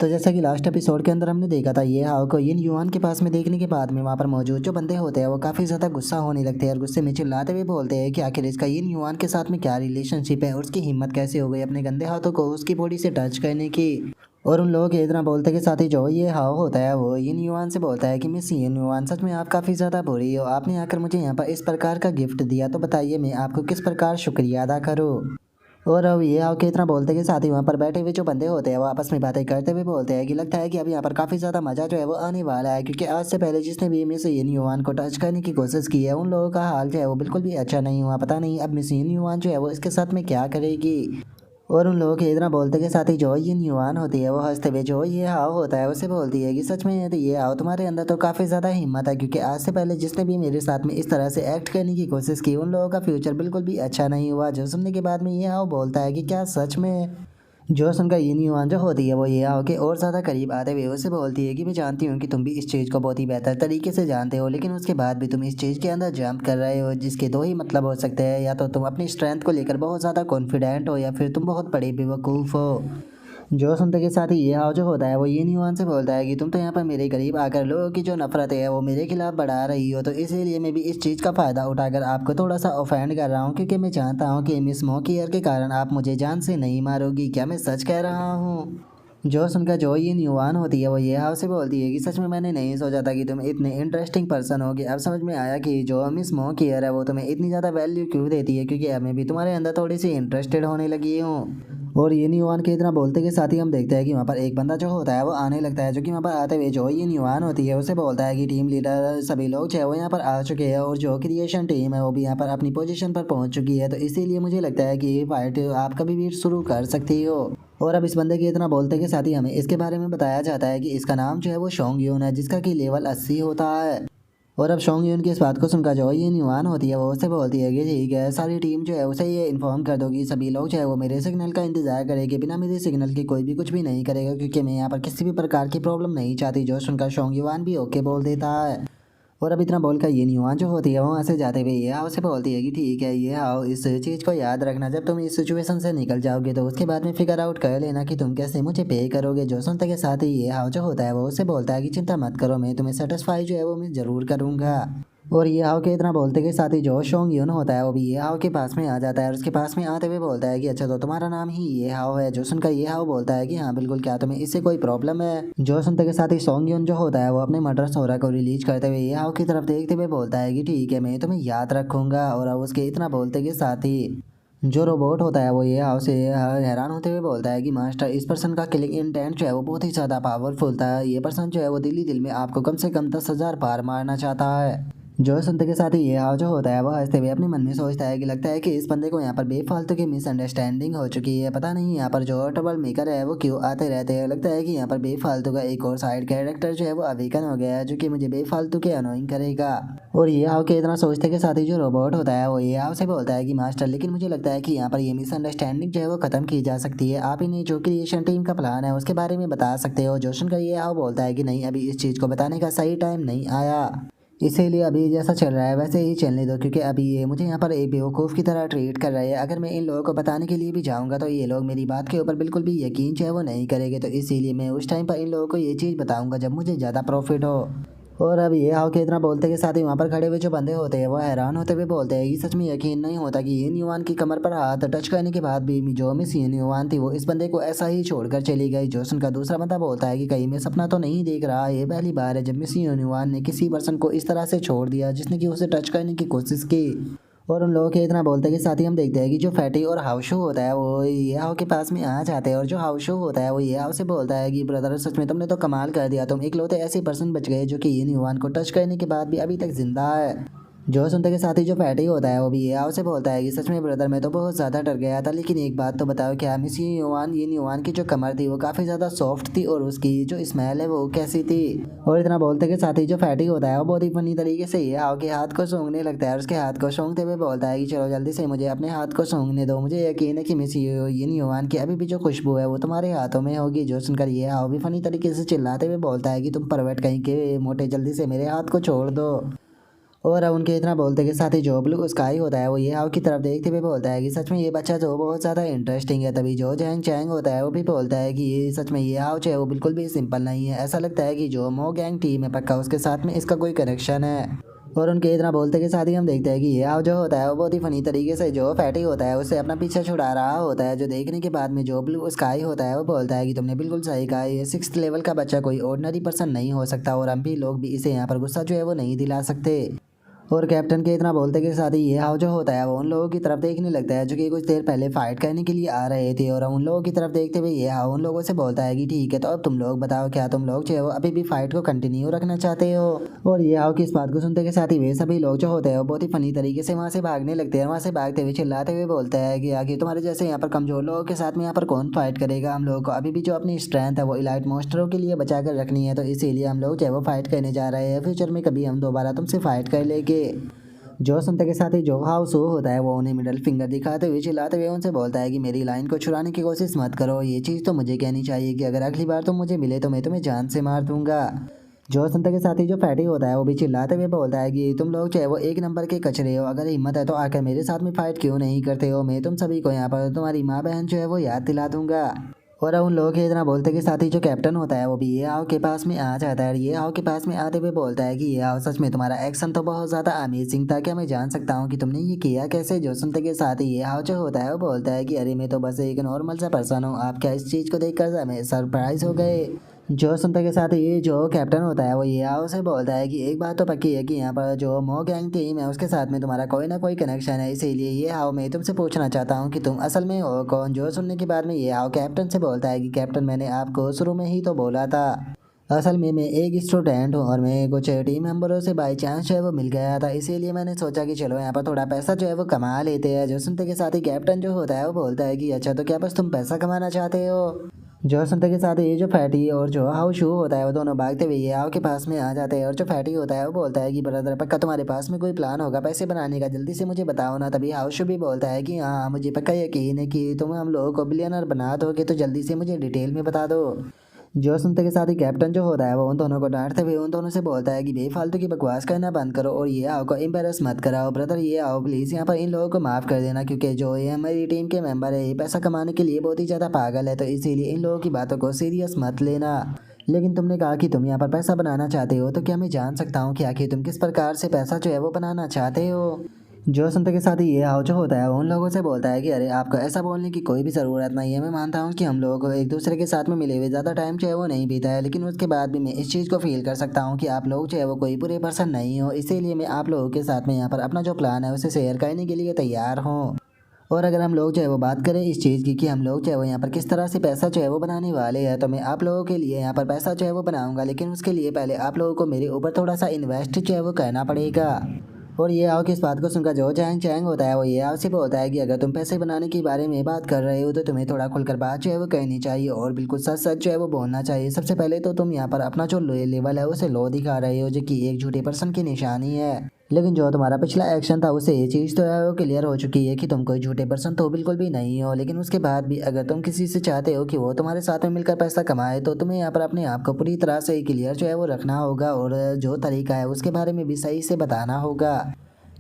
तो जैसा कि लास्ट एपिसोड के अंदर हमने देखा था, ये हाओ को यिन युआन के पास में देखने के बाद में वहाँ पर मौजूद जो बंदे होते हैं वो काफ़ी ज़्यादा गुस्सा होने लगते हैं और गुस्से में चिल्लाते हुए बोलते हैं कि आखिर इसका यिन युआन के साथ में क्या रिलेशनशिप है और उसकी हिम्मत कैसे हो गई अपने गंदे हाथों को उसकी बॉडी से टच करने की। और उन लोगों के इतना बोलते के साथ ही जो ये हाओ होता है वो यिन युआन से बोलता है कि मिस यिन युआन, सच में आप काफ़ी ज़्यादा बुरी हो, आपने आकर मुझे यहाँ पर इस प्रकार का गिफ्ट दिया, तो बताइए मैं आपको किस प्रकार शुक्रिया अदा करूँ। और अब ये आओ के इतना बोलते के साथ ही वहाँ पर बैठे हुए जो बंदे होते हैं वो आपस में बातें करते हुए बोलते हैं कि लगता है कि अब यहाँ पर काफ़ी ज़्यादा मज़ा जो है वो आने वाला है, क्योंकि आज से पहले जिसने भी मिस यिन युआन को टच करने की कोशिश की है उन लोगों का हाल जो है वो बिल्कुल भी अच्छा नहीं हुआ। पता नहीं अब मिस यिन युआन जो है वो इसके साथ में क्या करेगी। और उन लोगों के इतना बोलते के साथ ही जो यिन युआन होती है वो हंसते हुए जो ये हाओ होता है उसे बोलती है कि सच में ये हाओ तुम्हारे अंदर तो काफ़ी ज़्यादा हिम्मत है, क्योंकि आज से पहले जिसने भी मेरे साथ में इस तरह से एक्ट करने की कोशिश की उन लोगों का फ्यूचर बिल्कुल भी अच्छा नहीं हुआ। जो सुनने के बाद में ये हाओ बोलता है कि क्या सच में। जो सुनकर यिन युआन जो होती है वो ये हाओ के और ज़्यादा करीब आते हुए उसे बोलती है कि मैं जानती हूँ कि तुम भी इस चीज़ को बहुत ही बेहतर तरीके से जानते हो, लेकिन उसके बाद भी तुम इस चीज़ के अंदर जंप कर रहे हो, जिसके दो ही मतलब हो सकते हैं, या तो तुम अपनी स्ट्रेंथ को लेकर बहुत ज़्यादा कॉन्फिडेंट हो या फिर तुम बहुत बड़े बेवकूफ़ हो। जो सुनते के साथ ही ये हाव जो होता है वो यिन युआन से बोलता है कि तुम तो यहाँ पर मेरे करीब आकर लोगों की जो नफरत है वो मेरे खिलाफ बढ़ा रही हो, तो इसीलिए मैं भी इस चीज़ का फ़ायदा उठाकर आपको थोड़ा सा ऑफेंड कर रहा हूँ, क्योंकि मैं चाहता हूँ कि मिस मोकियर के कारण आप मुझे जान से नहीं मारोगी। क्या मैं सच कह रहा हूँ। जो सुनकर जो यिन युआन होती है वो ये हाव से बोलती है कि सच में मैंने नहीं सोचा था कि तुम इतने इंटरेस्टिंग पर्सन होगे। अब समझ में आया कि जो मिस मोकियर है वो तुम्हें इतनी ज़्यादा वैल्यू क्यों देती है, क्योंकि अब मैं भी तुम्हारे अंदर थोड़ी सी इंटरेस्टेड होने लगी हूँ। और यिन युआन के इतना बोलते के साथ ही हम देखते हैं कि वहाँ पर एक बंदा जो होता है वो आने लगता है, जो कि वहाँ पर आते हुए जो यिन युआन होती है उसे बोलता है कि टीम लीडर सभी लोग जो है वो यहाँ पर आ चुके हैं और जो क्रिएशन टीम है वो भी यहाँ पर अपनी पोजीशन पर पहुँच चुकी है, तो इसीलिए मुझे लगता है कि ये फाइट आप कभी भी शुरू कर सकती हो। और अब इस बंदे के इतना बोलते के साथ ही हमें इसके बारे में बताया जाता है कि इसका नाम जो है वो शोंग यून है, जिसका कि लेवल 80 होता है। और अब शोंग यून की इस बात को सुनकर जो यिन युआन होती है वो उससे बोलती है कि ठीक है, सारी टीम जो है उसे ये इन्फॉर्म कर दो कि सभी लोग जो है वो मेरे सिग्नल का इंतजार करेंगे, बिना मेरे सिग्नल के कोई भी कुछ भी नहीं करेगा, क्योंकि मैं यहाँ पर किसी भी प्रकार की प्रॉब्लम नहीं चाहती। जो सुनकर शोंग युआन भी ओके बोल देता है। और अब इतना बोलकर यिन युआन जो होती है वो वहाँ से जाते हुए ये हाओ से बोलती है कि ठीक है ये हाओ, इस चीज़ को याद रखना, जब तुम इस सिचुएशन से निकल जाओगे तो उसके बाद में फिगर आउट कर लेना कि तुम कैसे मुझे पे करोगे। जो सुनते के साथ ही ये हाओ जो होता है वो उससे बोलता है कि चिंता मत करो, मैं तुम्हें सेटिस्फाई जो है वो मैं ज़रूर करूँगा। और ये हाओ के इतना बोलते के साथ ही जो शोंग यून होता है वो भी ये हाओ के पास में आ जाता है और उसके पास में आते हुए बोलता है कि अच्छा तो तुम्हारा नाम ही ये हाओ है। जो सुनकर ये हाओ बोलता है कि हाँ बिल्कुल, क्या तुम्हें इससे कोई प्रॉब्लम है। जो सुनते के साथ ही सोंग यून जो होता है वो अपने मर्डर सोरा को रिलीज करते हुए ये हाओ की तरफ देखते हुए बोलता है कि ठीक है, मैं तुम्हें याद रखूंगा। और अब उसके इतना बोलते के साथ ही जो रोबोट होता है वो ये हाउ से हैरान होते हुए बोलता है कि मास्टर, इस पर्सन का किलिंग इंटेंट जो है वो बहुत ही ज़्यादा पावरफुल था, ये पर्सन जो है वो दिल ही दिल में आपको कम से कम 10,000 बार मारना चाहता है। जो सुनते के साथ ही ये हाव जो होता है वो हंसते हुए अपने मन में सोचता है कि लगता है कि इस बंदे को यहाँ पर बेफालतू की मिसअंडरस्टैंडिंग हो चुकी है, पता नहीं यहाँ पर जो ट्रबल मेकर है वो क्यों आते रहते हैं। लगता है कि यहाँ पर बेफालतू का एक और साइड कैरेक्टर जो है वो अवेकन हो गया है, जो कि मुझे बेफालतू के अनोइंग करेगा। और ये हाव के इतना सोचते के साथ ही जो रोबोट होता है वो ये हाव से बोलता है कि मास्टर, लेकिन मुझे लगता है कि यहाँ पर ये मिसअंडरस्टैंडिंग जो है वो खत्म की जा सकती है, आप इन्हें जो क्रिएशन टीम का प्लान है उसके बारे में बता सकते हो। जो सुनकर ये हाव बोलता है कि नहीं, अभी इस चीज़ को बताने का सही टाइम नहीं आया, इसीलिए अभी जैसा चल रहा है वैसे ही चलने दो, क्योंकि अभी ये मुझे यहाँ पर एक बेवकूफ़ की तरह ट्रीट कर रहे हैं। अगर मैं इन लोगों को बताने के लिए भी जाऊँगा तो ये लोग मेरी बात के ऊपर बिल्कुल भी यकीन जो है वो नहीं करेंगे, तो इसीलिए मैं उस टाइम पर इन लोगों को ये चीज़ बताऊँगा जब मुझे ज़्यादा प्रॉफिट हो। और अब ये हाव के इतना बोलते के साथ ही वहाँ पर खड़े हुए जो बंदे होते हैं वो हैरान होते हुए बोलते हैं कि सच में यकीन नहीं होता कि यिन युआन की कमर पर हाथ टच करने के बाद भी जो मिस यिन युआन थी वो इस बंदे को ऐसा ही छोड़कर चली गई। जोसन का दूसरा बंदा बोलता है कि कहीं मैं सपना तो नहीं देख रहा, ये पहली बार है जब मिस यिन युआन ने किसी पर्सन को इस तरह से छोड़ दिया जिसने कि उसे टच करने की कोशिश की। और उन लोगों के इतना बोलते के साथ ही हम देखते हैं कि जो फैटी और हाउशू होता है वो ये हाउ के पास में आ जाते हैं, और जो हाउशू होता है वो ये हाउ से बोलता है कि ब्रदर सच में तुमने तो कमाल कर दिया, तुम इकलौते ऐसे पर्सन बच गए जो कि यिन युआन को टच करने के बाद भी अभी तक जिंदा है। जो सुनते के साथ ही जो फैटी होता है वो भी ये हाउ से बोलता है कि सच में ब्रदर मैं तो बहुत ज़्यादा डर गया था, लेकिन एक बात तो बताओ, क्या मिस यिन युआन की जो कमर थी वो काफ़ी ज़्यादा सॉफ्ट थी और उसकी जो स्मेल है वो कैसी थी। और इतना बोलते के साथ ही जो फैटी होता है वो बहुत ही फनी तरीके से ये हाउ के हाथ को सूंघने लगता है और उसके हाथ को सूंघते हुए बोलता है कि चलो जल्दी से मुझे अपने हाथ को सूंघने दो, मुझे यकीन है कि मिस यिन युआन की अभी भी जो खुशबू है वो तुम्हारे हाथों में होगी। जो सुनकर ये हाउ भी फनी तरीके से चिल्लाते हुए बोलता है कि तुम परवट कहीं के मोटे, जल्दी से मेरे हाथ को छोड़ दो। और उनके इतना बोलते के साथ ही जो ब्लू स्काई होता है वो ये हाउ की तरफ देखते हुए बोलता है कि सच में ये बच्चा जो बहुत ज़्यादा इंटरेस्टिंग है। तभी जो जैंग चैंग होता है वो भी बोलता है कि ये सच में ये हाउ जो है वो बिल्कुल भी सिंपल नहीं है। ऐसा लगता है कि जो मो गैंग टीम है पक्का उसके साथ में इसका कोई कनेक्शन है। और उनके इतना बोलते के साथ ही हम देखते हैं कि ये हाउ जो होता है वो बहुत ही फनी तरीके से जो फैटी होता है उससे अपना पीछा छुड़ा रहा होता है। जो देखने के बाद में जो ब्लू स्काई होता है वो बोलता है कि तुमने बिल्कुल सही कहा, ये 6th लेवल का बच्चा कोई ऑर्डिनरी पर्सन नहीं हो सकता और हम भी लोग भी इसे यहाँ पर गुस्सा जो है वो नहीं दिला सकते। और कैप्टन के इतना बोलते के साथ ही ये हाउ जो होता है वो उन लोगों की तरफ देखने लगता है जो कि कुछ देर पहले फाइट करने के लिए आ रहे थे। और उन लोगों की तरफ देखते हुए ये हाउ उन लोगों से बोलता है कि ठीक है, तो अब तुम लोग बताओ क्या तुम लोग जो है वो अभी भी फाइट को कंटिन्यू रखना चाहते हो। और ये हाउ की इस बात को सुनते के साथ ही वे सभी लोग जो होते हैं वो बहुत ही फनी तरीके से वहाँ से भागने लगते हैं। वहाँ से भागते हुए चिल्लाते हुए बोलता है कि आखिर तुम्हारे जैसे यहाँ पर कमजोर लोगों के साथ में यहाँ पर कौन फाइट करेगा। हम लोगों को अभी भी जो अपनी स्ट्रेंथ है वो इलाइट मोस्टरों के लिए बचा कर रखनी है, तो इसीलिए हम लोग जो है वो फाइट करने जा रहे हैं। फ्यूचर में कभी हम दोबारा तुमसे फाइट कर लेंगे। जो सुनते के साथ ही जो हाउस होता है वो उन्हें मिडल फिंगर दिखाते हुए चिल्लाते हुए उनसे बोलता है कि मेरी लाइन को छुड़ाने की कोशिश मत करो। ये चीज़ तो मुझे कहनी चाहिए कि अगर अगली बार तुम मुझे मिले तो मैं तुम्हें जान से मार दूंगा। जो सुनते के साथ ही जो फैटी होता है वो भी चिल्लाते हुए बोलता है कि तुम लोग चाहे वो एक नंबर के कचरे हो, अगर हिम्मत है तो आकर मेरे साथ में फाइट क्यों नहीं करते हो। मैं तुम सभी को यहाँ पर तुम्हारी माँ बहन जो है वो याद दिला दूंगा। और उन लोगों के इतना बोलते के साथ ही जो कैप्टन होता है वो भी ये आओ के पास में आ जाता है। और ये आओ के पास में आते हुए बोलता है कि ये आओ सच में तुम्हारा एक्शन तो बहुत ज़्यादा अमेजिंग था, क्या मैं जान सकता हूँ कि तुमने ये किया कैसे। जो सुनते के साथ ही ये आओ जो होता है वो बोलता है कि अरे मैं तो बस एक नॉर्मल सा पर्सन हूँ, आप क्या इस चीज़ को देखकर हमें सरप्राइज हो गए। जो सुनते के साथ ही जो कैप्टन होता है वो ये आओ से बोलता है कि एक बात तो पक्की है कि यहाँ पर जो मो गैंग टीम है उसके साथ में तुम्हारा कोई ना कोई कनेक्शन है, इसीलिए ये आओ मैं तुमसे पूछना चाहता हूँ कि तुम असल में हो कौन। जो सुनने के बाद में ये आओ कैप्टन से बोलता है कि कैप्टन मैंने आपको शुरू में ही तो बोला था, असल में मैं एक स्टूडेंट हूँ और मैं कुछ टीम मेंबरों से बाई चांस जो है वो मिल गया था, इसीलिए मैंने सोचा कि चलो यहाँ पर थोड़ा पैसा जो है वो कमा लेते हैं। जो सुनते के साथ ही कैप्टन जो होता है वो बोलता है कि अच्छा तो क्या बस तुम पैसा कमाना चाहते हो। जो सुनते के साथ ये जो फैटी और जो हाउ शू होता है वो दोनों भागते हुए ये हाउ के पास में आ जाते हैं। और जो फैटी होता है वो बोलता है कि ब्रदर पक्का तुम्हारे पास में कोई प्लान होगा पैसे बनाने का, जल्दी से मुझे बताओ ना। तभी हाउ शू भी बोलता है कि हाँ मुझे पक्का यकीन है कि तुम हम लोगों को बिलियनर बना दोगे, तो जल्दी से मुझे डिटेल में बता दो। जो सुनते के साथ ही कैप्टन जो होता है वो उन दोनों को डांटते हुए उन दोनों से बोलता है कि बेफालतू की बकवास करना बंद करो और ये आओ को एम्बेरस मत कराओ। ब्रदर ये आओ प्लीज़ यहाँ पर इन लोगों को माफ़ कर देना, क्योंकि जो ये हमारी टीम के मेंबर है ये पैसा कमाने के लिए बहुत ही ज़्यादा पागल है, तो इसीलिए इन लोगों की बातों को सीरियस मत लेना। लेकिन तुमने कहा कि तुम यहाँ पर पैसा बनाना चाहते हो, तो क्या मैं जान सकता हूँ कि आखिर तुम किस प्रकार से पैसा जो है वो बनाना चाहते हो। जो सुनते के साथ ही ये हाउ जो होता है वो उन लोगों से बोलता है कि अरे आपको ऐसा बोलने की कोई भी ज़रूरत नहीं है। मैं मानता हूँ कि हम लोगों को एक दूसरे के साथ में मिले हुए ज़्यादा टाइम जो है वो नहीं बीता है, लेकिन उसके बाद भी मैं इस चीज़ को फील कर सकता हूँ कि आप लोग जो है वो कोई बुरे पर्सन नहीं हो, इसीलिए मैं आप लोगों के साथ में यहाँ पर अपना जो प्लान है उसे शेयर करने के लिए तैयार हूँ। और अगर हम लोग जो है वो बात करें इस चीज़ की कि हम लोग जो है वो यहाँ पर किस तरह से पैसा जो है वो बनाने वाले हैं, तो मैं आप लोगों के लिए यहाँ पर पैसा जो है वो बनाऊंगा, लेकिन उसके लिए पहले आप लोगों को मेरे ऊपर थोड़ा सा इन्वेस्ट जो है वो करना पड़ेगा। और ये आओ कि इस बात को सुनकर जो चैंग चैंग होता है वो ये आओ से बोलता है कि अगर तुम पैसे बनाने के बारे में बात कर रहे हो तो तुम्हें थोड़ा खुलकर बात जो है वो कहनी चाहिए और बिल्कुल सच सच जो है वो बोलना चाहिए। सबसे पहले तो तुम यहाँ पर अपना जो लेवल है उसे लो दिखा रहे हो, जो कि एक झूठे पर्सन की निशानी है। लेकिन जो तुम्हारा पिछला एक्शन था उससे ये चीज़ तो है वो क्लियर हो चुकी है कि तुम कोई झूठे पर्सन तो बिल्कुल भी नहीं हो। लेकिन उसके बाद भी अगर तुम किसी से चाहते हो कि वो तुम्हारे साथ में मिलकर पैसा कमाए, तो तुम्हें यहाँ पर अपने आप को पूरी तरह से क्लियर जो है वो रखना होगा और जो तरीका है उसके बारे में भी सही से बताना होगा।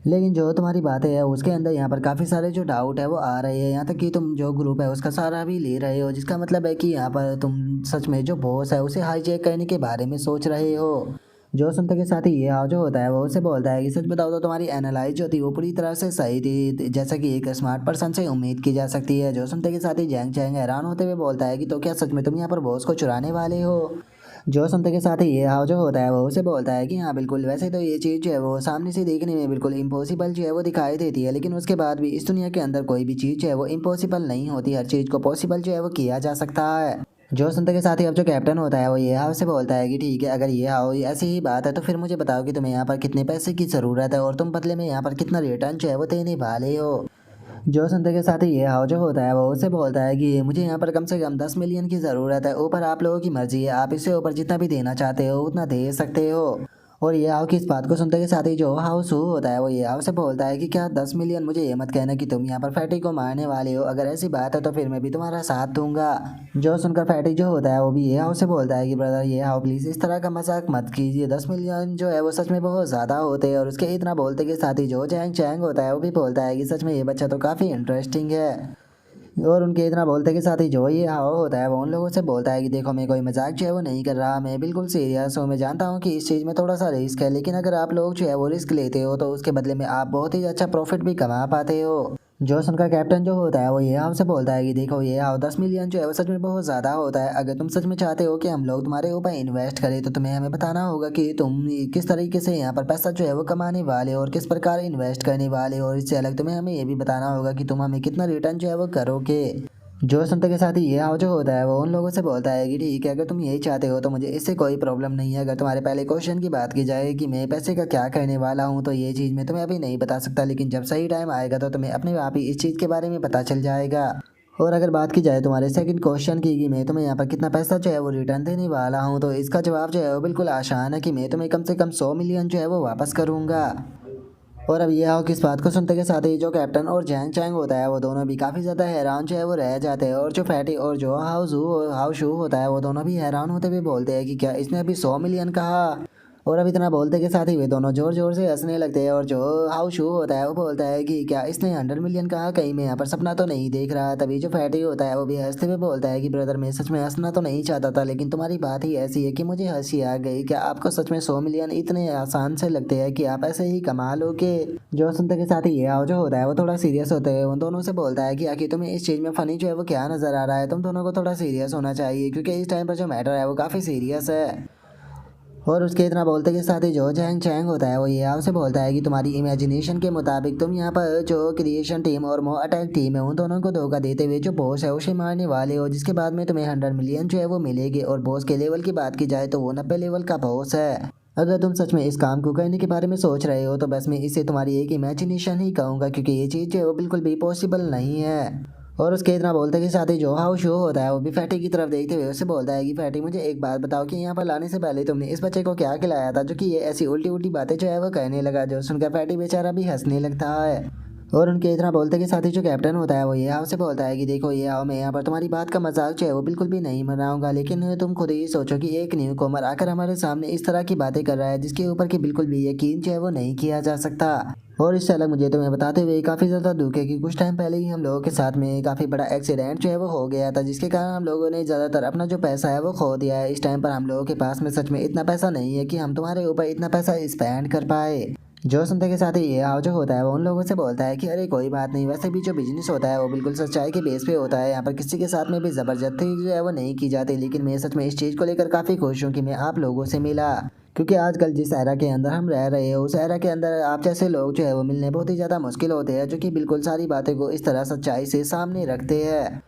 लेकिन जो तुम्हारी बातें है उसके अंदर यहाँ पर काफ़ी सारे जो डाउट है वो आ रहे हैं, यहाँ तक कि तुम जो ग्रुप है उसका सहारा भी ले रहे हो, जिसका मतलब है कि यहाँ पर तुम सच में जो बॉस है उसे हाईजैक करने के बारे में सोच रहे हो। जो सुनते के साथ ही ये हाउ जो होता है वो उसे बोलता है कि सच बताओ तो तुम्हारी एनालाइज जो थी वो पूरी तरह से सही थी, जैसा कि एक स्मार्ट पर्सन से उम्मीद की जा सकती है। जो सुनते के साथ ही जैंग चैंग हैरान होते हुए बोलता है कि तो क्या सच में तुम यहाँ पर बॉस को चुराने वाले हो। जो सुनते के साथ ही ये हाउ जो होता है वो उसे बोलता है कि हाँ बिल्कुल, वैसे तो ये चीज़ जो है वो सामने से देखने में बिल्कुल इम्पॉसिबल जो है वो दिखाई देती है, लेकिन उसके बाद भी इस दुनिया के अंदर कोई भी चीज़ जो है वो इम्पॉसिबल नहीं होती, हर चीज़ को पॉसिबल जो है वो किया जा सकता है। जो सुनते के साथ ही अब जो कैप्टन होता है वो ये हाउ से बोलता है कि ठीक है, अगर ये हाउ ऐसी ही बात है तो फिर मुझे बताओ कि तुम्हें यहाँ पर कितने पैसे की ज़रूरत है और तुम बदले में यहाँ पर कितना रिटर्न जो है वो देने वाले हो। जो सुनते के साथ ही ये हाउ जो होता है वो उसे बोलता है कि मुझे यहाँ पर कम से कम 10 मिलियन की ज़रूरत है, ऊपर आप लोगों की मर्जी है, आप इससे ऊपर जितना भी देना चाहते हो उतना दे सकते हो। और ये आओ कि इस बात को सुनते के साथ ही जो हाउ सू होता है वो ये आओ से बोलता है कि क्या 10 मिलियन, मुझे ये मत कहना कि तुम यहाँ पर फैटी को मारने वाले हो, अगर ऐसी बात है तो फिर मैं भी तुम्हारा साथ दूंगा। जो सुनकर फैटी जो होता है वो भी ये हाउ से बोलता है कि ब्रदर ये हाउ प्लीज इस तरह का मजाक मत कीजिए, 10 मिलियन जो है वो सच में बहुत ज्यादा होते हैं। और उसके इतना बोलते के साथ ही जो चैंग चैंग होता है वो भी बोलता है कि सच में ये बच्चा तो काफी इंटरेस्टिंग है। और उनके इतना बोलते के साथ ही जो ये हवा होता है वो उन लोगों से बोलता है कि देखो मैं कोई मजाक जो है वो नहीं कर रहा, मैं बिल्कुल सीरियस हूँ, मैं जानता हूँ कि इस चीज़ में थोड़ा सा रिस्क है, लेकिन अगर आप लोग जो है वो रिस्क लेते हो तो उसके बदले में आप बहुत ही अच्छा प्रॉफिट भी कमा पाते हो। जो सुनकर कैप्टन जो होता है वो ये हाव से बोलता है कि देखो ये हाव 10 मिलियन जो है वो सच में बहुत ज़्यादा होता है, अगर तुम सच में चाहते हो कि हम लोग तुम्हारे ऊपर इन्वेस्ट करें तो तुम्हें हमें बताना होगा कि तुम किस तरीके से यहाँ पर पैसा जो है वो कमाने वाले हो और किस प्रकार इन्वेस्ट करने वाले हो, और इससे अलग तुम्हें हमें ये भी बताना होगा कि तुम हमें कितना रिटर्न जो है वो करोगे। जो सुनते के साथ ही ये हाव जो होता है वो उन लोगों से बोलता है कि ठीक है, अगर तुम यही चाहते हो तो मुझे इससे कोई प्रॉब्लम नहीं है। अगर तुम्हारे पहले क्वेश्चन की बात की जाए कि मैं पैसे का क्या करने वाला हूँ तो ये चीज़ मैं तुम्हें अभी नहीं बता सकता, लेकिन जब सही टाइम आएगा तो तुम्हें अपने आप ही इस चीज़ के बारे में पता चल जाएगा। और अगर बात की जाए तुम्हारे सेकंड क्वेश्चन की कि मैं तुम्हें यहाँ पर कितना पैसा जो है वो रिटर्न देने वाला हूँ, तो इसका जवाब जो है वो बिल्कुल आसान है कि मैं तुम्हें कम से कम 100 मिलियन जो है वो वापस करूँगा। और अब ये आओ किस बात को सुनते के साथ ही जो कैप्टन और जैंग चैंग होता है वो दोनों भी काफ़ी ज़्यादा हैरान जो है वो रह जाते हैं, और जो फैटी और जो हाउ शू होता है वो दोनों भी हैरान होते हुए बोलते हैं कि क्या इसने अभी 100 मिलियन कहा। और अब इतना बोलते के साथ ही वे दोनों जोर जोर से हंसने लगते हैं, और जो हाउ शू होता है वो बोलता है कि क्या इसने 100 मिलियन कहा, कहीं मैं यहाँ पर सपना तो नहीं देख रहा। तभी जो फैटी होता है वो भी हंसते हुए बोलता है कि ब्रदर मैं सच में हंसना तो नहीं चाहता था, लेकिन तुम्हारी बात ही ऐसी है कि मुझे हंसी आ गई। क्या आपको सच में 100 मिलियन इतने आसान से लगते हैं कि आप ऐसे ही कमा लोगे। जो सुनते के साथ ही ये हाउ जो होता है वो थोड़ा सीरियस होते हैं, उन दोनों से बोलता है कि आखिर तुम्हें इस चीज़ में फनी जो है वो क्या नज़र आ रहा है, तुम दोनों को थोड़ा सीरियस होना चाहिए क्योंकि इस टाइम पर जो मैटर है वो काफ़ी सीरियस है। और उसके इतना बोलते के साथ ही जो चैंग चैंग होता है वो ये आपसे बोलता है कि तुम्हारी इमेजिनेशन के मुताबिक तुम यहाँ पर जो क्रिएशन टीम और मो अटैक टीम है उन दोनों को धोखा देते हुए जो बॉस है उसे मारने वाले हो, जिसके बाद में तुम्हें 100 मिलियन जो है वो मिलेगी। और बॉस के लेवल की बात की जाए तो वो 90 लेवल का बॉस है। अगर तुम सच में इस काम को करने के बारे में सोच रहे हो तो बस मैं इसे तुम्हारी एक इमेजिनेशन ही कहूँगा, क्योंकि ये चीज़ जो है वो बिल्कुल भी पॉसिबल नहीं है। और उसके इतना बोलते के साथ ही जो हाउ शो होता है वो भी फैटी की तरफ देखते हुए उससे बोलता है कि फैटी मुझे एक बात बताओ कि यहाँ पर लाने से पहले तुमने इस बच्चे को क्या खिलाया था जो कि ये ऐसी उल्टी उल्टी बातें जो है वो कहने लगा। जो सुनकर फैटी बेचारा भी हंसने लगता है। और उनके इतना बोलते के साथ ही जो कैप्टन होता है वो ये हाउ से बोलता है कि देखो ये हाउ मैं यहाँ पर तुम्हारी बात का मजाक जो है वो बिल्कुल भी नहीं मनाऊंगा, लेकिन तुम खुद ही सोचो कि एक न्यू कॉमर आकर हमारे सामने इस तरह की बातें कर रहा है जिसके ऊपर की बिल्कुल भी यकीन जो है वो नहीं किया जा सकता। और इससे अलग मुझे तुम्हें बताते हुए काफ़ी ज़्यादा दुख है कि कुछ टाइम पहले ही हम लोगों के साथ में काफ़ी बड़ा एक्सीडेंट जो है वो हो गया था, जिसके कारण हम लोगों ने ज़्यादातर अपना जो पैसा है वो खो दिया है। इस टाइम पर हम लोगों के पास में सच में इतना पैसा नहीं है कि हम तुम्हारे ऊपर इतना पैसा स्पेंड कर पाए। जो सुनते के साथ ही ये हाव जो होता है वो उन लोगों से बोलता है कि अरे कोई बात नहीं, वैसे भी जो बिजनेस होता है वो बिल्कुल सच्चाई के बेस पे होता है, यहाँ पर किसी के साथ में भी ज़बरदस्ती जो है वो नहीं की जाती। लेकिन मैं सच में इस चीज़ को लेकर काफ़ी खुश हूँ कि मैं आप लोगों से मिला, क्योंकि आजकल जिस एरा के अंदर हम रह रहे हैं उस एरा के अंदर आप जैसे लोग जो है वो मिलने बहुत ही ज़्यादा मुश्किल होते हैं, जो कि बिल्कुल सारी बातें को इस तरह सच्चाई से सामने रखते हैं।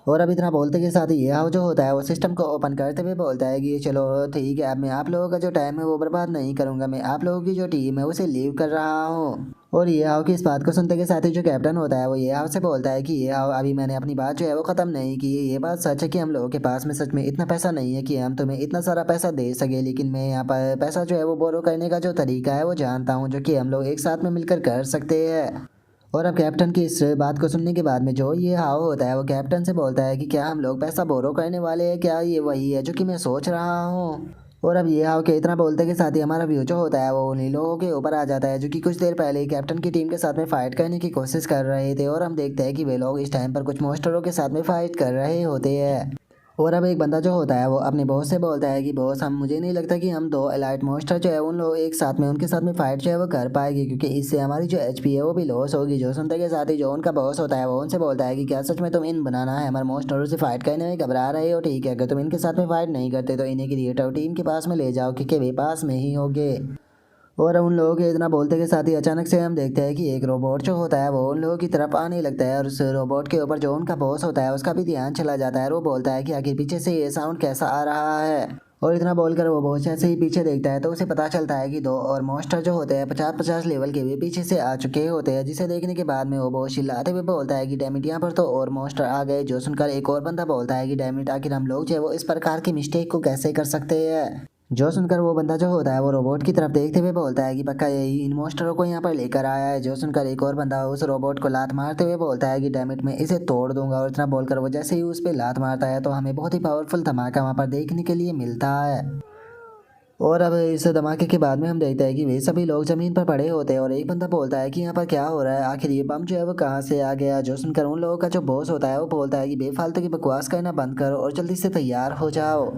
और अब इतना बोलते के साथ ही ये हाउ जो होता है वो सिस्टम को ओपन करते हुए बोलता है कि चलो ठीक है, अब मैं आप लोगों का जो टाइम है वो बर्बाद नहीं करूंगा, मैं आप लोगों की जो टीम है उसे लीव कर रहा हूँ। और ये हाउ की इस बात को सुनते के साथ ही जो कैप्टन होता है वो ये हाउ से बोलता है कि ये हाउ अभी मैंने अपनी बात जो है वो ख़त्म नहीं की है। ये बात सच है कि हम लोगों के पास में सच में इतना पैसा नहीं है कि हम तुम्हें इतना सारा पैसा दे सके, लेकिन मैं यहाँ पर पैसा जो है वो बोरो करने का जो तरीका है वो जानता हूँ, जो कि हम लोग एक साथ में मिलकर कर सकते हैं। और अब कैप्टन की इस बात को सुनने के बाद में जो ये हाव होता है वो कैप्टन से बोलता है कि क्या हम लोग पैसा बोरो करने वाले हैं, क्या ये वही है जो कि मैं सोच रहा हूँ। और अब ये हाव के इतना बोलते के साथ ही हमारा व्यू जो होता है वो उन्हीं लोगों के ऊपर आ जाता है जो कि कुछ देर पहले ही कैप्टन की टीम के साथ में फाइट करने की कोशिश कर रहे थे, और हम देखते हैं कि वे लोग इस टाइम पर कुछ मॉन्स्टरों के साथ में फाइट कर रहे होते हैं। और अब एक बंदा जो होता है वो अपने बॉस से बोलता है कि बॉस हम मुझे नहीं लगता कि हम दो एलाइट मॉन्स्टर जो है उन लोग एक साथ में उनके साथ में फाइट जो है वो कर पाएगी, क्योंकि इससे हमारी जो एचपी है वो भी लॉस होगी। जो सुनते के साथ ही जो उनका बॉस होता है वो उनसे बोलता है कि क्या सच में तुम इन बनाना है हमारे मॉन्स्टरों से फाइट करने में घबरा रहे हो, ठीक है अगर तुम इनके साथ में फाइट नहीं करते तो इन्हें क्रिएटर टीम के पास में ले जाओ क्योंकि वे पास में ही होंगे। और उन लोगों के इतना बोलते के साथ ही अचानक से हम देखते हैं कि एक रोबोट जो होता है वो उन लोगों की तरफ आने लगता है, और उस रोबोट के ऊपर जो उनका बॉस होता है उसका भी ध्यान चला जाता है। वो बोलता है कि आखिर पीछे से ये साउंड कैसा आ रहा है, और इतना बोलकर वो बॉस जैसे ही पीछे देखता है तो उसे पता चलता है कि दो और मॉन्स्टर जो होते हैं 50-50 लेवल के भी पीछे से आ चुके होते हैं, जिसे देखने के बाद में वो बॉस चिल्लाते हुए बोलता है कि डैमिट यहाँ पर तो और मॉन्स्टर आ गए। जो सुनकर एक और बंदा बोलता है कि डैमिट आखिर हम लोग जो है वो इस प्रकार की मिस्टेक को कैसे कर सकते हैं। जो सुनकर वो बंदा जो होता है वो रोबोट की तरफ देखते हुए बोलता है कि पक्का यही इन मॉन्स्टरों को यहाँ पर लेकर आया है। जो सुनकर एक और बंदा उस रोबोट को लात मारते हुए बोलता है कि डैमिट मैं इसे तोड़ दूंगा, और इतना बोलकर वो जैसे ही उस पर लात मारता है तो हमें बहुत ही पावरफुल धमाका वहाँ पर देखने के लिए मिलता है। और अब इस धमाके के बाद में हम देखते हैं कि वे सभी लोग जमीन पर पड़े होते हैं और एक बंदा बोलता है कि यहाँ पर क्या हो रहा है, आखिर ये बम जो है वो कहाँ से आ गया। जो सुनकर उन लोगों का जो बॉस होता है वो बोलता है कि बेफालतू की बकवास करना बंद करो और जल्दी से तैयार हो जाओ।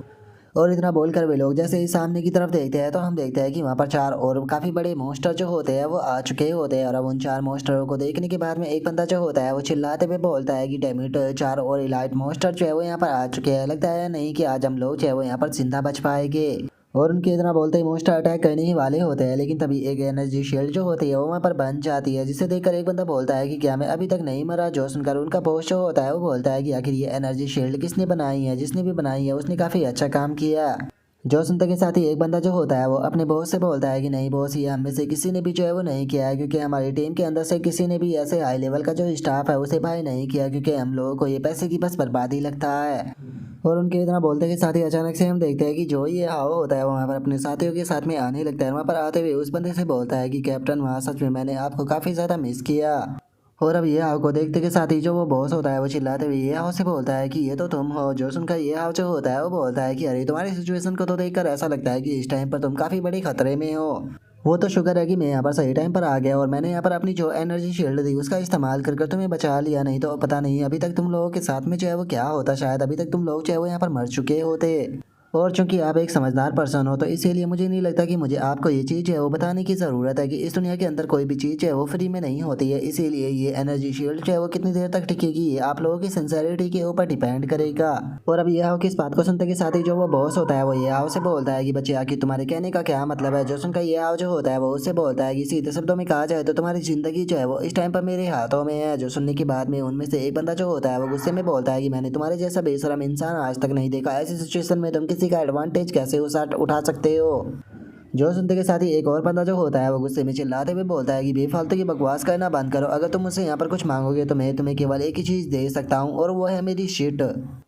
और इतना बोलकर वे लोग जैसे ही सामने की तरफ देखते हैं तो हम देखते हैं कि वहाँ पर चार और काफ़ी बड़े मॉन्स्टर जो होते हैं वो आ चुके होते हैं। और अब उन चार मॉन्स्टरों को देखने के बाद में एक बंदा जो होता है वो चिल्लाते हुए बोलता है कि डेमिट चार और इलाइट मॉन्स्टर जो है वो यहाँ पर आ चुके हैं, लगता है नहीं कि आज हम लोग जो है वो यहाँ पर जिंदा बच पाएंगे। और उनके इतना बोलते ही मॉन्स्टर अटैक करने ही वाले होते हैं, लेकिन तभी एक एनर्जी शील्ड जो होती है वो वहाँ पर बन जाती है, जिसे देखकर एक बंदा बोलता है कि क्या मैं अभी तक नहीं मरा। जो सुनकर उनका बॉस जो होता है वो बोलता है कि आखिर ये एनर्जी शील्ड किसने बनाई है, जिसने भी बनाई है उसने काफ़ी अच्छा काम किया। जो सुनते के साथ ही एक बंदा जो होता है वो अपने बॉस से बोलता है कि नहीं बॉस, ये हम में से किसी ने भी जो है वो नहीं किया है, क्योंकि हमारी टीम के अंदर से किसी ने भी ऐसे हाई लेवल का जो स्टाफ है उसे भाई नहीं किया, क्योंकि हम लोगों को ये पैसे की बस बर्बादी लगता है। और उनके इतना बोलते के साथ ही अचानक से हम देखते हैं कि जो ये हाव होता है वहाँ पर अपने साथियों के साथ में आने लगता है। वहाँ पर आते हुए उस बंदे से बोलता है कि कैप्टन वहाँ सच में मैंने आपको काफ़ी ज़्यादा मिस किया। और अब ये हाव को देखते के साथ ही जो वो बॉस होता है वो चिल्लाते हुए ये हाव से बोलता है कि ये तो तुम हो। जो सुनकर ये हाव जो होता है वो बोलता है कि अरे तुम्हारी सिचुएशन को तो देखकर ऐसा लगता है कि इस टाइम पर तुम काफ़ी बड़े खतरे में हो। वो तो शुक्र है कि मैं यहाँ पर सही टाइम पर आ गया और मैंने यहाँ पर अपनी जो एनर्जी शील्ड थी उसका इस्तेमाल कर तुम्हें बचा लिया, नहीं तो पता नहीं अभी तक तुम लोगों के साथ में जो है वो क्या होता, शायद अभी तक तुम लोग जो है वो यहाँ पर मर चुके होते। और चूंकि आप एक समझदार पर्सन हो तो इसीलिए मुझे नहीं लगता कि मुझे आपको ये चीज़ है वो बताने की ज़रूरत है कि इस दुनिया के अंदर कोई भी चीज़ है वो फ्री में नहीं होती है। इसीलिए ये एनर्जी शील्ड जो है वो कितनी देर तक टिकेगी ये आप लोगों की सिंसेरिटी के ऊपर डिपेंड करेगा। और अब ये आओ कि इस बात को सुनते के साथ ही जो वो बॉस होता है वो ये आओ से बोलता है कि बच्चे आखिर तुम्हारे कहने का क्या मतलब है। जो सुनकर ये आओ जो होता है वो उससे बोलता है कि सीधे शब्दों में कहा जाए तो तुम्हारी ज़िंदगी जो है वो इस टाइम पर मेरे हाथों में है। जो सुनने के बाद में उनमें से एक बंदा जो होता है वो गुस्से में बोलता है कि मैंने तुम्हारे जैसा बेशरम इंसान आज तक नहीं देखा, ऐसी सिचुएशन में तुम किसी का एडवांटेज कैसे उठा सकते हो। जो सुनते के साथ ही एक और बंदा जो होता है वो गुस्से में चिल्लाते हुए बोलता है कि बेफालतू की बकवास करना बंद करो, अगर तुम मुझसे यहाँ पर कुछ मांगोगे तो मैं तुम्हें केवल एक ही चीज़ दे सकता हूँ और वो है मेरी शीट।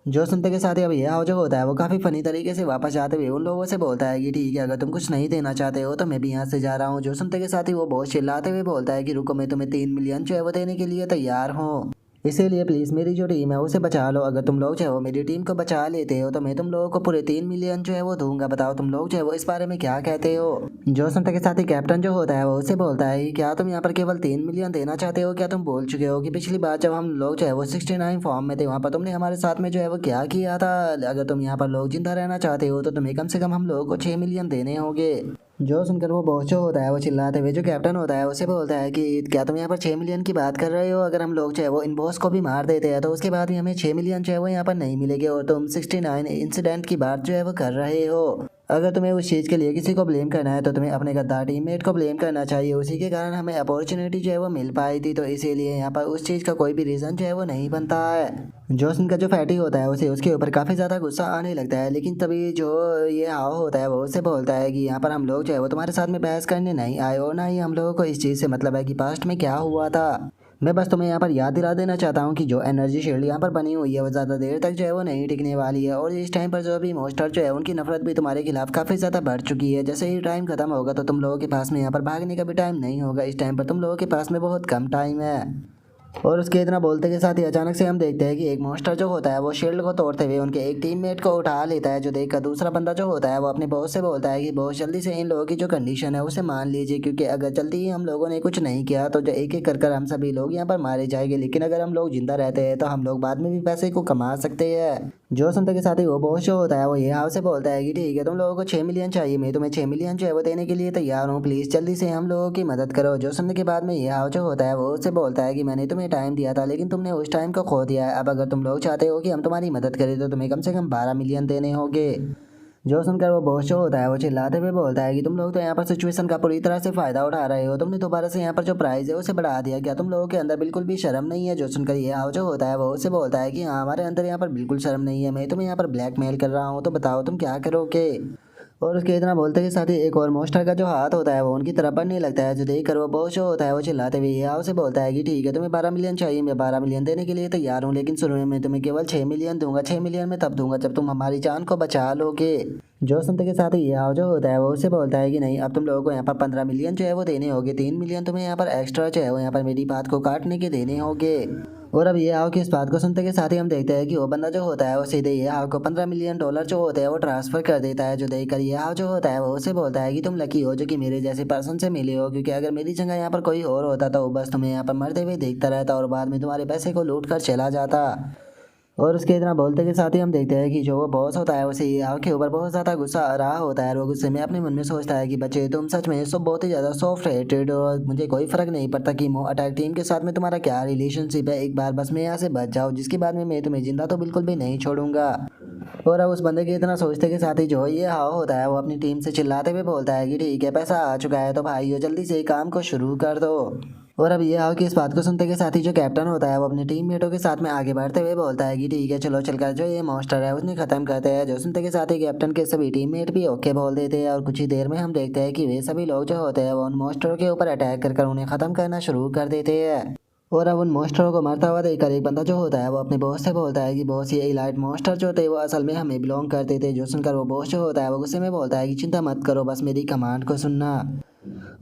जो सुनते के साथ ही अब यह जो होता है वो काफ़ी फनी तरीके से वापस जाते हुए उन लोगों से बोलता है कि ठीक है, अगर तुम कुछ नहीं देना चाहते हो तो मैं भी यहाँ से जा रहा हूँ। जो सुनते के साथ ही वो बहुत चिल्लाते हुए बोलता है कि रुको, मैं तुम्हें 3 मिलियन जो है वो देने के लिए तैयार हूँ, इसीलिए प्लीज़ मेरी जो टीम है उसे बचा लो। अगर तुम लोग जो है वो मेरी टीम को बचा लेते हो तो मैं तुम लोगों को पूरे 3 मिलियन जो है वो दूंगा। बताओ तुम लोग जो है वो इस बारे में क्या कहते हो। जो सुनते के साथ ही कैप्टन जो होता है वो उसे बोलता है कि क्या तुम यहाँ पर केवल 3 मिलियन देना चाहते हो, क्या तुम भूल चुके हो कि पिछली बार जब हम लोग जो है वो 69 फॉर्म में थे वहाँ पर तुमने हमारे साथ में जो है वो क्या किया था। अगर तुम यहाँ पर लोग जिंदा रहना चाहते हो तो तुम्हें कम से कम हम लोगों को 6 मिलियन देने होंगे। जो सुनकर वो बॉस जो होता है वो चिल्लाते हुए जो कैप्टन होता है उसे बोलता है कि क्या तुम यहाँ पर 6 मिलियन की बात कर रहे हो। अगर हम लोग जो है वो इन बॉस को भी मार देते हैं तो उसके बाद भी हमें 6 मिलियन जो है वो यहाँ पर नहीं मिलेंगे, और तुम 69 इंसिडेंट की बात जो है वो कर रहे हो। अगर तुम्हें उस चीज़ के लिए किसी को ब्लेम करना है तो तुम्हें अपने गद्दार टीममेट को ब्लेम करना चाहिए, उसी के कारण हमें अपॉर्चुनिटी जो है वो मिल पाई थी, तो इसीलिए यहाँ पर उस चीज़ का कोई भी रीज़न जो है वो नहीं बनता है। जो सुनकर जो फैटी होता है उसे उसके ऊपर काफ़ी ज़्यादा गुस्सा आने लगता है, लेकिन तभी जो ये हाव होता है वो उससे बोलता है कि यहाँ पर हम लोग जो है वो तुम्हारे साथ में बहस करने नहीं आए, और ना ही हम लोगों को इस चीज़ से मतलब है कि पास्ट में क्या हुआ था। मैं बस तुम्हें यहाँ पर याद दिला देना चाहता हूँ कि जो एनर्जी शील्ड यहाँ पर बनी हुई है वो ज़्यादा देर तक जो है वो नहीं टिकने वाली है, और इस टाइम पर जो भी मॉन्स्टर जो है उनकी नफरत भी तुम्हारे खिलाफ काफ़ी ज़्यादा बढ़ चुकी है। जैसे ही टाइम खत्म होगा तो तुम लोगों के पास में यहाँ पर भागने का भी टाइम नहीं होगा, इस टाइम पर तुम लोगों के पास में बहुत कम टाइम है। और उसके इतना बोलते के साथ ही अचानक से हम देखते हैं कि एक मॉन्स्टर जो होता है वो शील्ड को तोड़ते हुए उनके एक टीममेट को उठा लेता है, जो देखकर दूसरा बंदा जो होता है वो अपने बॉस से बोलता है कि बॉस जल्दी से इन लोगों की जो कंडीशन है उसे मान लीजिए, क्योंकि अगर जल्दी ही हम लोगों ने कुछ नहीं किया तो जो एक एक कर हम सभी लोग यहाँ पर मारे जाएंगे, लेकिन अगर हम लोग जिंदा रहते हैं तो हम लोग बाद में भी पैसे को कमा सकते हैं। जो सुनते के साथ ही वो बॉस जो होता है वो ये हाव से बोलता है कि ठीक है, तुम लोगों को 6 मिलियन चाहिए, मैं तुम्हें 6 मिलियन जो है वो देने के लिए तैयार हूँ, प्लीज़ जल्दी से हम लोगों की मदद करो। जो सुनने के बाद में ये हाव जो होता है वो उससे बोलता है कि मैंने तुम्हें टाइम दिया था लेकिन तुमने उस टाइम को खो दिया है, अब अगर तुम लोग चाहते हो कि हम तुम्हारी मदद करें तो तुम्हें कम से कम 12 मिलियन देने होंगे। जो सुनकर वो बॉस जो होता है वो चिल्लाते हुए बोलता है कि तुम लोग तो यहाँ पर सिचुएशन का पूरी तरह से फायदा उठा रहे हो, तुमने दोबारा से यहाँ पर जो प्राइस है उसे बढ़ा दिया, क्या तुम लोगों के अंदर बिल्कुल भी शर्म नहीं है। जो सुनकर ये हाव जो होता है वो उससे बोलता है कि हाँ, हमारे अंदर यहाँ पर बिल्कुल शर्म नहीं है, मैं तुम्हें यहाँ पर ब्लैकमेल कर रहा हूँ, तो बताओ तुम क्या करोगे। और उसके इतना बोलते के साथ ही एक और मॉन्स्टर का जो हाथ होता है वो उनकी तरफ बढ़ने लगता है, जो देख कर वो बॉस जो होता है वो चिल्लाते हुए ये से बोलता है कि ठीक है, तुम्हें 12 मिलियन चाहिए, मैं 12 मिलियन देने के लिए तैयार हूँ, लेकिन सुनो मैं तुम्हें केवल 6 मिलियन दूंगा, 6 मिलियन में तब दूंगा जब तुम हमारी जान को बचा लोगे। जो सुनते के साथ ही ये हाव जो होता है वो उससे बोलता है कि नहीं, अब तुम लोगों को यहाँ पर 15 मिलियन जो है वो देने होंगे, 3 मिलियन तुम्हें यहाँ पर एक्स्ट्रा जो है वो यहाँ पर मेरी बात को काटने के देने होंगे। और अब ये हाव की इस बात को सुनते के साथ ही हम देखते हैं कि वो बंदा जो होता है वो सीधे ये हाव को 15 मिलियन डॉलर जो होते हैं वो ट्रांसफर कर देता है। जो देखकर ये हाव जो होता है वो उससे बोलता है कि तुम लकी हो जो कि मेरे जैसे पर्सन से मिले हो, क्योंकि अगर मेरी जगह यहाँ पर कोई और होता तो बस तुम्हें यहाँ पर मरते हुए देखता रहता और बाद में तुम्हारे पैसे को लूट कर चला जाता। और उसके इतना बोलते के साथ ही हम देखते हैं कि जो वो बॉस होता है उसे ये के ऊपर बहुत ज़्यादा गुस्सा आ रहा होता है और वो गुस्से में अपने मन में सोचता है कि बच्चे तुम सच में सब बहुत ही ज़्यादा सॉफ्ट हार्टेड और मुझे कोई फ़र्क नहीं पड़ता कि मो अटैक टीम के साथ में तुम्हारा क्या रिलेशनशिप है, एक बार बस मैं यहाँ से बच जाओ, जिसके बाद में मैं तुम्हें जिंदा तो बिल्कुल भी नहीं छोड़ूंगा। और अब उस बंदे के इतना सोचते के साथ ही जो ये हाव होता है वो अपनी टीम से चिल्लाते हुए बोलता है कि ठीक है, पैसा आ चुका है तो भाई जल्दी से काम को शुरू कर दो। और अब ये हाव की इस बात को सुनते के साथ ही जो कैप्टन होता है वो अपने टीममेटों के साथ में आगे बढ़ते हुए बोलता है कि ठीक है चलो चलकर जो ये मॉन्स्टर है उसने खत्म करते हैं। जो सुनते के साथ ही कैप्टन के सभी टीममेट भी ओके बोल देते हैं और कुछ ही देर में हम देखते हैं कि वे सभी लोग जो होते हैं वो उन मॉन्स्टरों के ऊपर अटैक कर उन्हें खत्म करना शुरू कर देते हैं। और अब उन मॉन्स्टरों को मरता हुआ देखकर एक बंदा जो होता है वो अपने बॉस से बोलता है कि बॉस ये इलाइट मॉन्स्टर जो थे वो असल में हमें बिलोंग करते थे। जो सुनकर वो बॉस जो होता है वो गुस्से में बोलता है कि चिंता मत करो, बस मेरी कमांड को सुनना।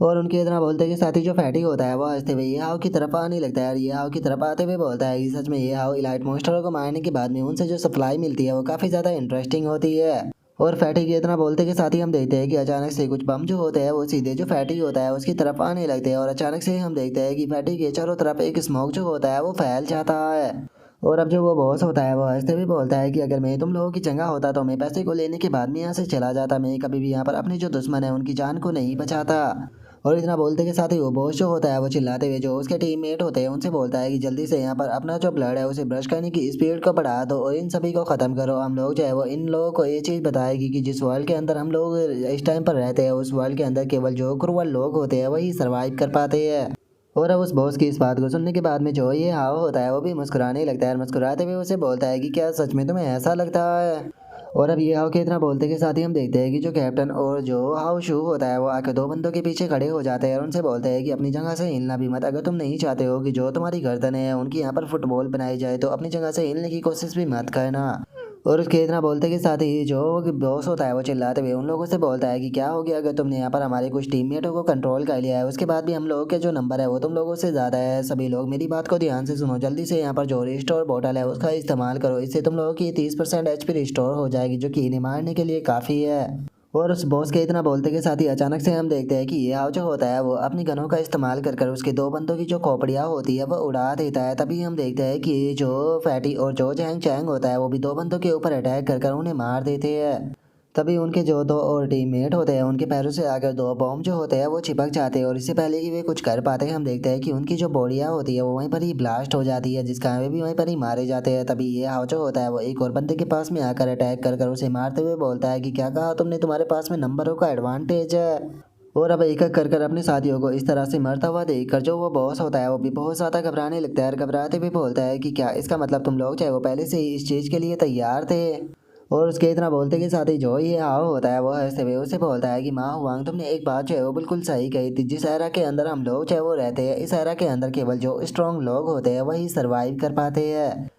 और उनके इतना बोलते के साथ ही जो फैटी होता है वो हंसते हुए ये हाव की तरफ आने लगता है और ये हाव की तरफ आते हुए बोलता है कि सच में ये हाव इलाइट मॉन्स्टरों को मारने के बाद में उनसे जो सप्लाई मिलती है वो काफ़ी ज़्यादा इंटरेस्टिंग होती है। और फैटी के इतना बोलते के साथ ही हम देखते हैं कि अचानक से कुछ बम जो होते हैं वो सीधे जो फैटी होता है उसकी तरफ आने लगते हैं और अचानक से हम देखते हैं कि फैटी के चारों तरफ एक स्मोक जो होता है वो फैल जाता है। और अब जो वो बॉस होता है वो हंसते हुए बोलता है कि अगर मैं तुम लोगों की जगह होता तो मैं पैसे को लेने के बाद में यहाँ से चला जाता, मैं कभी भी यहाँ पर अपने जो दुश्मन है उनकी जान को नहीं बचाता। और इतना बोलते के साथ ही वो बॉस जो होता है वो चिल्लाते हुए जो उसके टीममेट होते हैं उनसे बोलता है कि जल्दी से यहाँ पर अपना जो ब्लड है उसे ब्रश करने की स्पीड को बढ़ा दो और इन सभी को ख़त्म करो। हम लोग जो है वो इन लोगों को ये चीज़ बताएगी कि जिस वर्ल्ड के अंदर हम लोग इस टाइम पर रहते हैं उस वर्ल्ड के अंदर केवल जो क्रूअल लोग होते हैं वही सर्वाइव कर पाते हैं। और अब उस बॉस की इस बात को सुनने के बाद में जो ये हाव होता है वो भी मुस्कुराने लगता है और मुस्कुराते हुए उसे बोलता है कि क्या सच में तुम्हें ऐसा लगता है। और अब ये हाव के इतना बोलते के साथ ही हम देखते हैं कि जो कैप्टन और जो हाव शू होता है वो आके दो बंदों के पीछे खड़े हो जाते हैं और उनसे बोलते हैं कि अपनी जगह से हिलना भी मत, अगर तुम नहीं चाहते हो कि जो तुम्हारी गर्दन है उनकी यहाँ पर फुटबॉल बनाई जाए तो अपनी जगह से हिलने की कोशिश भी मत करना। और उसके इतना बोलते के साथ ही जो बॉस होता है वो चिल्लाते हुए उन लोगों से बोलता है कि क्या हो गया अगर तुमने यहाँ पर हमारे कुछ टीममेटों को कंट्रोल कर लिया है, उसके बाद भी हम लोगों के जो नंबर है वो तुम लोगों से ज़्यादा है। सभी लोग मेरी बात को ध्यान से सुनो, जल्दी से यहाँ पर जो रिस्टोर बोतल है उसका इस्तेमाल करो, इससे तुम लोगों की 30% HP रिस्टोर हो जाएगी जो कि इन्हें मारने के लिए काफ़ी है। और उस बॉस के इतना बोलते के साथ ही अचानक से हम देखते हैं कि ये हाव जो होता है वो अपनी गनों का इस्तेमाल कर उसके दो बंदों की जो खोपड़ियाँ होती है वो उड़ा देता है। तभी हम देखते हैं कि जो फैटी और जो जैंग चैंग होता है वो भी दो बंदों के ऊपर अटैक कर उन्हें मार देते हैं। तभी उनके जो दो और टीममेट होते हैं उनके पैरों से आकर दो बॉम्ब जो होते हैं वो चिपक जाते हैं और इससे पहले कि वे कुछ कर पाते हैं हम देखते हैं कि उनकी जो बॉडियाँ होती है वो वहीं पर ही ब्लास्ट हो जाती है, जिस कारण वे भी वहीं पर ही मारे जाते हैं। तभी ये हाव जो होता है वो एक और बंदे के पास में आकर अटैक कर उसे मारते हुए बोलता है कि क्या कहा तुमने, तुम्हारे पास में नंबरों का एडवांटेज है। और अब एक एक कर अपने साथियों को इस तरह से मरता हुआ देखकर जो वो बॉस होता है वो भी बहुत ज़्यादा घबराने लगता है और घबराते हुए बोलता है कि क्या इसका मतलब तुम लोग चाहे वो पहले से ही इस चीज़ के लिए तैयार थे। और उसके इतना बोलते के साथ ही जो ये हाव होता है वो हंसते हुए उसे बोलता है कि माँ हुआंग तुमने एक बात जो है वो बिल्कुल सही कही थी, जिस एरा के अंदर हम लोग चाहे वो रहते हैं इस एरा के अंदर केवल जो स्ट्रॉन्ग लोग होते हैं वही सर्वाइव कर पाते हैं।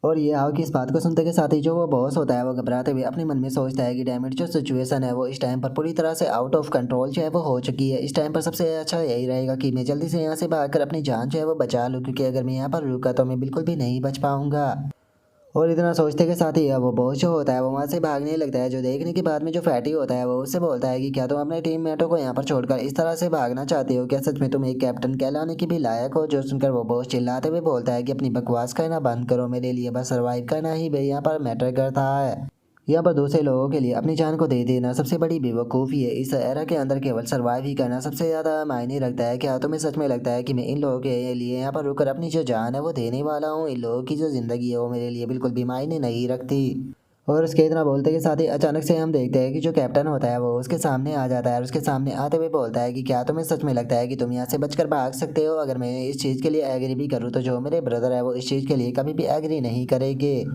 और ये हाव की इस बात को सुनते के साथ ही जो वो बॉस होता है वो घबराते हुए अपने मन में सोचता है कि डैमेज जो सिचुएशन है वो इस टाइम पर पूरी तरह से आउट ऑफ कंट्रोल जो है वो हो चुकी है। इस टाइम पर सबसे अच्छा यही रहेगा कि मैं जल्दी से यहाँ से भागकर अपनी जान जो है वो बचा लूँ, क्योंकि अगर मैं यहाँ पर रुका तो मैं बिल्कुल भी नहीं बच पाऊंगा। और इतना सोचते के साथ ही वो बॉस जो होता है वो वहाँ से भागने लगता है। जो देखने के बाद में जो फैटी होता है वो उससे बोलता है कि क्या तुम अपने टीममेटों को यहाँ पर छोड़कर इस तरह से भागना चाहते हो, क्या सच में तुम एक कैप्टन कहलाने की भी लायक हो। जो सुनकर वो बॉस चिल्लाते हुए बोलता है कि अपनी बकवास करना बंद करो, मेरे लिए बस सर्वाइव करना ही भाई यहाँ पर मैटर करता है। यहाँ पर दूसरे लोगों के लिए अपनी जान को दे देना सबसे बड़ी बेवकूफ़ी है। इस एरा के अंदर केवल सर्वाइव ही करना सबसे ज़्यादा मायने रखता है। क्या तुम्हें सच में लगता है कि मैं इन लोगों के लिए यहाँ पर रुककर अपनी जो जान है वो देने वाला हूँ। इन लोगों की जो ज़िंदगी है वो मेरे लिए बिल्कुल भी मायने नहीं रखती। और उसके इतना बोलते के साथ ही अचानक से हम देखते हैं कि जो कैप्टन होता है वो उसके सामने आ जाता है और उसके सामने आते हुए बोलता है कि क्या तुम्हें सच में लगता है कि तुम यहाँ से बचकर भाग सकते हो। अगर मैं इस चीज़ के लिए एग्री भी करूँ तो जो मेरे ब्रदर है वो इस चीज़ के लिए कभी भी एग्री नहीं करेंगे।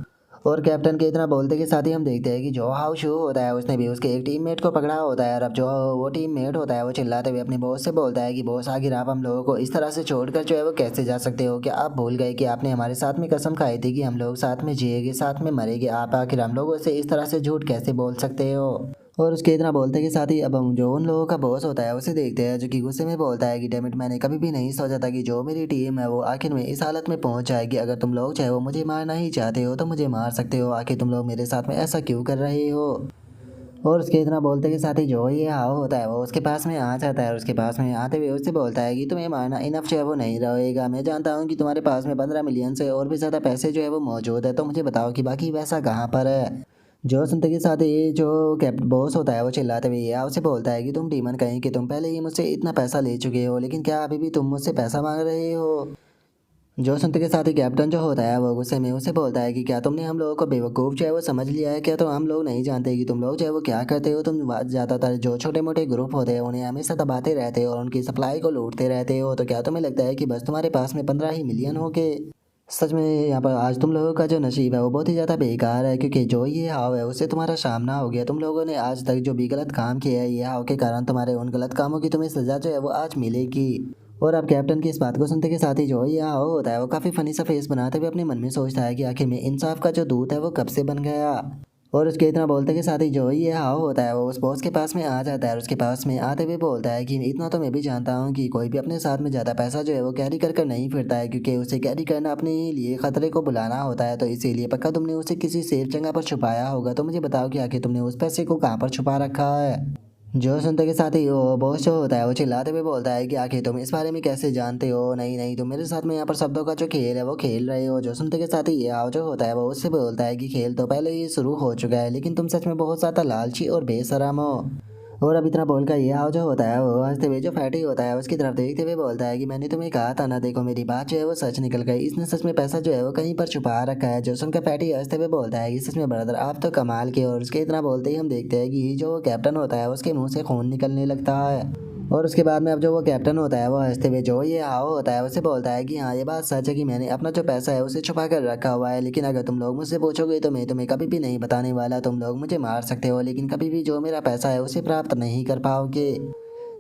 और कैप्टन के इतना बोलते के साथ ही हम देखते हैं कि जो हाउ शू होता है उसने भी उसके एक टीममेट को पकड़ा होता है और अब जो वो टीममेट होता है वो चिल्लाते हुए अपने बॉस से बोलता है कि बॉस आखिर आप हम लोगों को इस तरह से छोड़कर जो है वो कैसे जा सकते हो। क्या आप भूल गए कि आपने हमारे साथ में कसम खाई थी कि हम लोग साथ में जिएंगे साथ में मरेंगे, आप आखिर हम लोगों से इस तरह से झूठ कैसे बोल सकते हो। और उसके इतना बोलते के साथ ही अब हम जो उन लोगों का बॉस होता है उसे देखते हैं, जो कि गुस्से में बोलता है कि डेमिट, मैंने कभी भी नहीं सोचा था कि जो मेरी टीम है वो आखिर में इस हालत में पहुंच जाएगी। अगर तुम लोग चाहे वो मुझे मारना ही चाहते हो तो मुझे मार सकते हो, आखिर तुम लोग मेरे साथ में ऐसा क्यों कर रहे हो। और उसके इतना बोलते के साथ ही जो ये हाव होता है वो उसके पास में आ जाता है और उसके पास में आते हुए उससे बोलता है कि तुम्हें मारना इनफ जो है वो नहीं रहेगा। मैं जानता हूँ कि तुम्हारे पास में 15 मिलियन से और भी ज़्यादा पैसे जो है वो मौजूद है, तो मुझे बताओ कि बाकी पैसा कहाँ पर है। जो सुनते के साथ ये जो कैप्टन बॉस होता है वो चिल्लाते हुए या उसे बोलता है कि तुम डीमन कहीं कि तुम पहले ही मुझसे इतना पैसा ले चुके हो, लेकिन क्या अभी भी तुम मुझसे पैसा मांग रहे हो। जो सुनते के साथ ही कैप्टन जो होता है वो गुस्से में उसे बोलता है कि क्या तुमने हम लोगों को बेवकूफ़ जो है वो समझ लिया है क्या। तो हम लोग नहीं जानते कि तुम लोग जो है वो क्या करते हो। तुम ज़्यादातर जो छोटे मोटे ग्रुप होते हैं उन्हें हमेशा दबाते रहते हो और उनकी सप्लाई को लूटते रहते हो। तो क्या तुम्हें लगता है कि बस तुम्हारे पास में 15 ही मिलियन हो के। सच में यहाँ पर आज तुम लोगों का जो नसीब है वो बहुत ही ज़्यादा बेकार है, क्योंकि जो ये हाव है उससे तुम्हारा सामना हो गया। तुम लोगों ने आज तक जो भी गलत काम किया है ये हाव के कारण तुम्हारे उन गलत कामों की तुम्हें सजा जो है वो आज मिलेगी। और अब कैप्टन की इस बात को सुनते के साथ ही जो ये हाव होता है वो काफ़ी फनी सा फेस बनाते हुए अपने मन में सोचता है कि आखिर में इंसाफ का जो दूत है वो कब से बन गया। और उसके इतना बोलते के साथ ही जो ये हाव होता है वो उस बॉस के पास में आ जाता है और उसके पास में आते हुए बोलता है कि इतना तो मैं भी जानता हूँ कि कोई भी अपने साथ में ज़्यादा पैसा जो है वो कैरी कर कर नहीं फिरता है, क्योंकि उसे कैरी करना अपने लिए खतरे को बुलाना होता है। तो इसीलिए पक्का तुमने उसे किसी सेफ जगह पर छुपाया होगा। तो मुझे बताओ कि आखिर तुमने उस पैसे को कहाँ पर छुपा रखा है। जो सुनते के साथ ही वो बॉस जो होता है वो चिल्लाते हुए बोलता है कि आखिर तुम इस बारे में कैसे जानते हो। नहीं नहीं, तुम मेरे साथ में यहाँ पर शब्दों का जो खेल है वो खेल रहे हो। जो सुनते के साथ ही ये आओ जो होता है वो उससे बोलता है कि खेल तो पहले ही शुरू हो चुका है, लेकिन तुम सच में बहुत ज़्यादा लालची और बेशरम हो। और अब इतना बोलकर ये आओ जो होता है वो हंसते हुए जो फैटी होता है उसकी तरफ देखते हुए बोलता है कि मैंने तुम्हें कहा था ना, देखो मेरी बात जो है वो सच निकल गई। इसने सच में पैसा जो है वो कहीं पर छुपा रखा है। जो सुनकर फैटी हंसते हुए बोलता है कि सच में ब्रदर आप तो कमाल के। और उसके इतना बोलते ही हम देखते हैं कि जो कैप्टन होता है उसके मुंह से खून निकलने लगता है। और उसके बाद में अब जो वो कैप्टन होता है वो हंसते हुए जो ये आओ होता है उसे बोलता है कि हाँ ये बात सच है कि मैंने अपना जो पैसा है उसे छुपा कर रखा हुआ है, लेकिन अगर तुम लोग मुझसे पूछोगे तो मैं तुम्हें कभी भी नहीं बताने वाला। तुम लोग मुझे मार सकते हो लेकिन कभी भी जो मेरा पैसा है उसे प्राप्त नहीं कर पाओगे।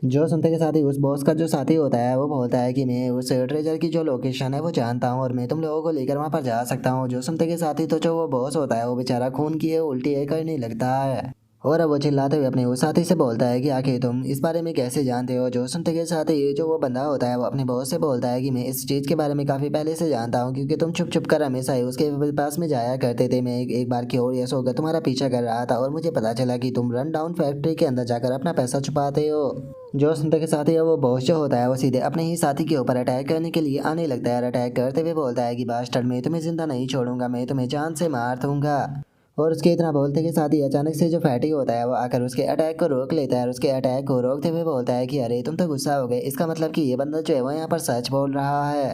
जो सुनते के साथ ही उस बॉस का जो साथी होता है वो बोलता है कि मैं उस ट्रेजर की जो लोकेशन है वो जानता हूँ और मैं तुम लोगों को लेकर वहाँ पर जा सकता हूँ। जो सुनते के साथ ही तो जो वो बॉस होता है वो बेचारा खून की उल्टी करने लगता है। और अब वो चिल्लाते हुए अपने उस साथी से बोलता है कि आखिर तुम इस बारे में कैसे जानते हो। जो सुनते के साथ ही जो वो बंदा होता है वो अपने बॉस से बोलता है कि मैं इस चीज़ के बारे में काफ़ी पहले से जानता हूँ, क्योंकि तुम छुप छुप कर हमेशा ही उसके पास में जाया करते थे। मैं एक बार क्यूरियस होकर तुम्हारा पीछा कर रहा था और मुझे पता चला कि तुम रन डाउन फैक्ट्री के अंदर जाकर अपना पैसा छुपाते हो। जो सुनते के साथ ही वो बॉस जो होता है वो सीधे अपने ही साथी के ऊपर अटैक करने के लिए आने लगता है और अटैक करते हुए बोलता है कि बास्टर्ड मैं तुम्हें जिंदा नहीं छोड़ूंगा, मैं तुम्हें जान से मार दूंगा। और उसके इतना बोलते के साथ ही अचानक से जो फैटी होता है वो आकर उसके अटैक को रोक लेता है और उसके अटैक को रोकते हुए बोलता है कि अरे तुम तो गुस्सा हो गए, इसका मतलब कि ये बंदा जो है वो यहाँ पर सच बोल रहा है।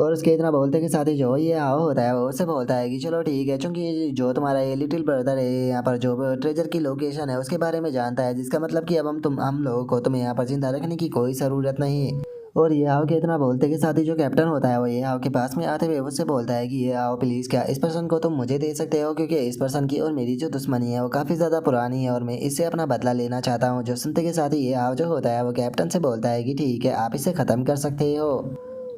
और उसके इतना बोलते के साथ ही जो ये आओ होता है वो उससे बोलता है कि चलो ठीक है, चूंकि जो तुम्हारा ये लिटिल ब्रदर है यहाँ पर जो ट्रेजर की लोकेशन है उसके बारे में जानता है, जिसका मतलब कि अब हम लोगों को तुम्हें यहाँ पर जिंदा रखने की कोई ज़रूरत नहीं। और ये आओ के इतना बोलते के साथ ही जो कैप्टन होता है वो ये आओ के पास में आते हुए उससे बोलता है कि ये आओ प्लीज़ क्या इस पर्सन को तुम मुझे दे सकते हो, क्योंकि इस पर्सन की और मेरी जो दुश्मनी है वो काफ़ी ज़्यादा पुरानी है और मैं इससे अपना बदला लेना चाहता हूँ। जो सुनते के साथ ही ये आओ जो होता है वो कैप्टन से बोलता है कि ठीक है आप इसे ख़त्म कर सकते हो।